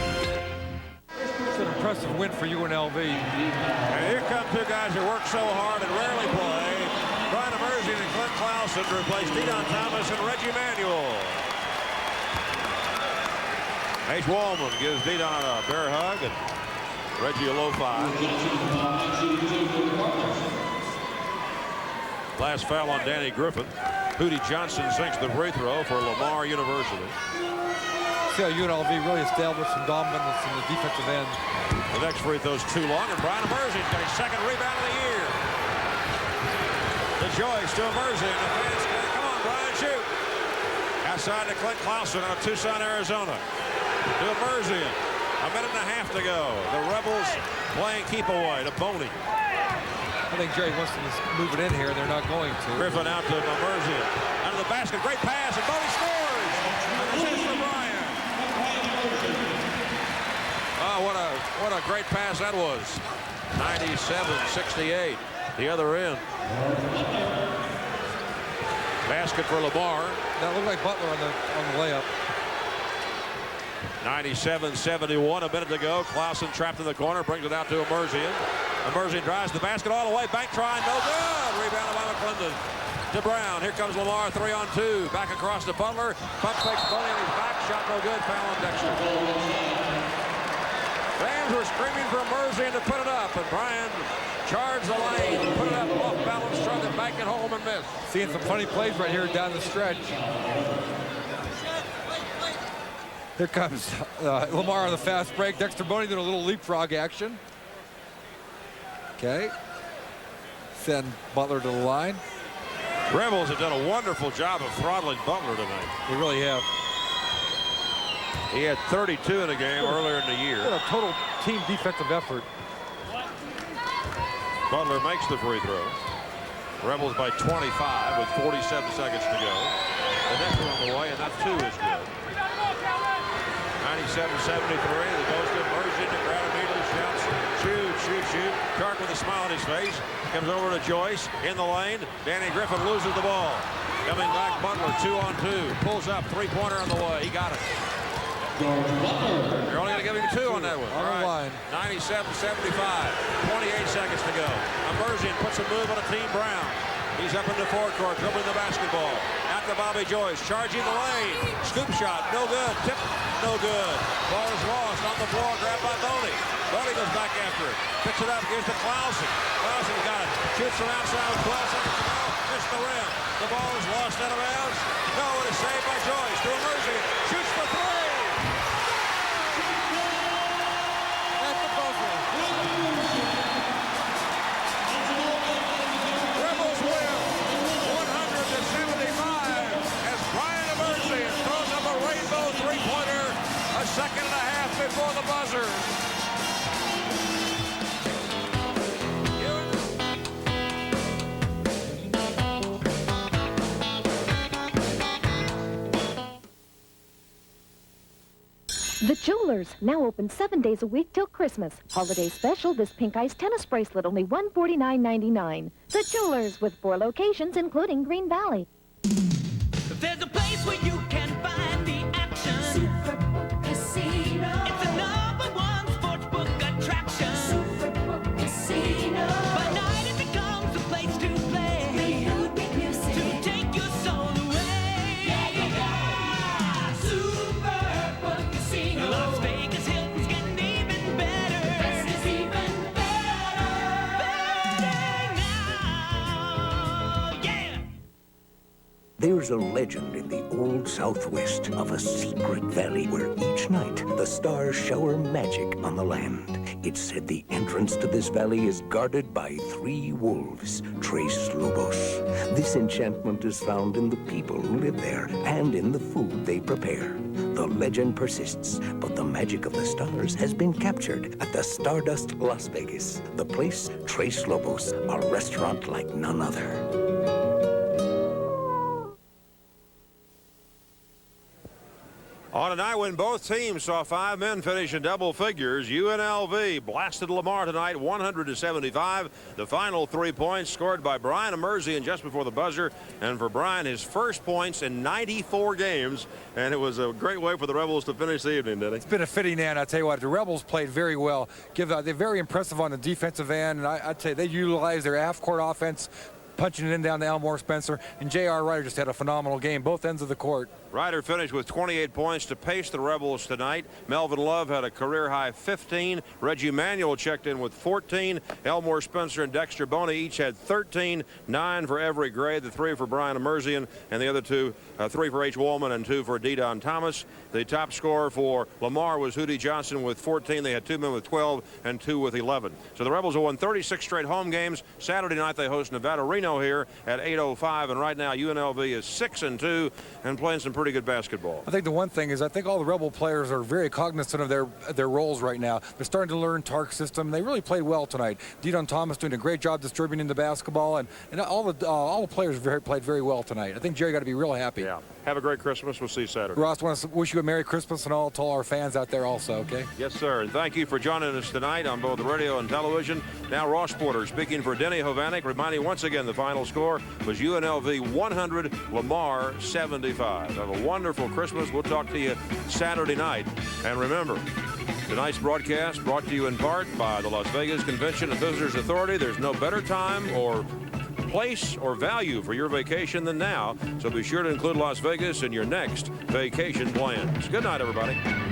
It's an impressive win for UNLV. And here come 2 guys who work so hard and rarely play. Brian Emerging and Clint Clausen to replace Dedon Thomas and Reggie Manuel. H. Wallman gives Dedon a bear hug and Reggie a low five. Last foul on Danny Griffin. Hootie Johnson sinks the free throw for Lamar University. See how UNLV really established some dominance in the defensive end. The next free throw's too long, and Brian Emerging's got his 2nd rebound of the year. To Joyce, to Emerging. Come on, Brian, shoot. Outside to Clint Clausen out of Tucson, Arizona. To Emerging. 1.5 minutes to go. The Rebels playing keep away to Boney. I think Jerry wants to just move it in here. They're not going to. Griffin out to Emerging. Out of the basket. Great pass, and Boney scores. And assist for Bryant. Oh, what a great pass that was. 97-68. The other end. Basket for Lamar. That looked like Butler on the layup. 97-71. A minute to go. Clausen trapped in the corner. Brings it out to Emerging. Emerging drives the basket all the way. Bank try, no good. Rebounded by McClendon. To Brown. Here comes Lamar, 3-on-2. Back across to Butler. Pump fakes Boney on his back shot no good. Foul on Dexter. Fans were screaming for Merzian to put it up, and Bryan charged the lane, put it up off balance, tried to bank it home and missed. Seeing some funny plays right here down the stretch. Here comes Lamar on the fast break. Dexter Boney did a little leapfrog action. Okay. Send Butler to the line. Rebels have done a wonderful job of throttling Butler tonight. They really have. He had 32 in the game earlier in the year. What a total team defensive effort. Butler makes the free throw. Rebels by 25 with 47 seconds to go. The next one on the way, and that two is good. 97-73. The goes to Merzian. The crowd immediately shouts, shoot, shoot, shoot. Clark with a smile on his face. Comes over to Joyce in the lane. Danny Griffin loses the ball. Coming back, Butler 2-on-2. Pulls up, three-pointer on the way. He got it. You're only going to give him two on that one. On the line. 97-75. 28 seconds to go. Merzian puts a move on a Team Brown. He's up in the forecourt, dribbling the basketball. After Bobby Joyce, charging the lane. Scoop shot, no good. Tip, no good. Ball is lost on the floor, grabbed by Boney. Boney goes back after it. Picks it up, gives to Clausen. Clausen got it. Shoots from outside with 12 seconds to go. Missed the rim. The ball is lost out of bounds. No, it is saved by Joyce. To Merzian. Shoots for three. That's the buzzer. Rebels win 100-75 as Bryan Merzian throws up a rainbow three-pointer a second and a half before the buzzer. The Jewelers, now open 7 days a week till Christmas. Holiday special, this pink ice tennis bracelet, only $149.99. The Jewelers, with 4 locations, including Green Valley. There's a place where you can find the action. Superbook Casino. It's the #1 sportsbook attraction. Superbook Casino. By night it becomes a place to play. With food, with music. To take your soul away. Yeah, yeah, yeah. Superbook Casino. Las Vegas Hilton's getting even better. The best is even better. Better now. Yeah. There's a legend in the old Southwest of a secret valley where each night the stars shower magic on the land. It's said the entrance to this valley is guarded by 3 wolves, Tres Lobos. This enchantment is found in the people who live there and in the food they prepare. The legend persists, but the magic of the stars has been captured at the Stardust Las Vegas. The place, Tres Lobos, a restaurant like none other. On a night when both teams saw 5 men finish in double figures, UNLV blasted Lamar tonight 100-75. The final 3 points scored by Bryan Merzian just before the buzzer. And for Bryan, his first points in 94 games. And it was a great way for the Rebels to finish the evening, didn't it? It's been a fitting end. I'll tell you what, the Rebels played very well. They're very impressive on the defensive end. And I'd say they utilized their half-court offense, punching it in down to Elmore Spencer, and J.R. Ryder just had a phenomenal game, both ends of the court. Ryder finished with 28 points to pace the Rebels tonight. Melvin Love had a career-high 15. Reggie Manuel checked in with 14. Elmore Spencer and Dexter Boney each had 13, 9 for Everett Gray, the 3 for Bryan Merzian, and the other 2, 3 for H. Woolman and 2 for D-Don Thomas. The top scorer for Lamar was Hootie Johnson with 14. They had 2 men with 12 and 2 with 11. So the Rebels have won 36 straight home games. Saturday night they host Nevada Reno here at 8:05, and right now UNLV is 6-2 and playing some pretty good basketball. I think the one thing is I think all the Rebel players are very cognizant of their roles right now. They're starting to learn Tark's system. They really played well tonight. D-Don Thomas doing a great job distributing the basketball, and all the players played very well tonight. I think Jerry got to be real happy. Yeah. Have a great Christmas. We'll see you Saturday. Ross, I want to wish you a Merry Christmas and all to all our fans out there also, okay? Yes, sir. And thank you for joining us tonight on both radio and television. Now Ross Porter speaking for Denny Hovanek, reminding once again the final score was UNLV 100, Lamar 75. Have a wonderful Christmas. We'll talk to you Saturday night. And remember, tonight's broadcast brought to you in part by the Las Vegas Convention and Visitors Authority. There's no better time or place or value for your vacation than now. So be sure to include Las Vegas in your next vacation plans. Good night, everybody.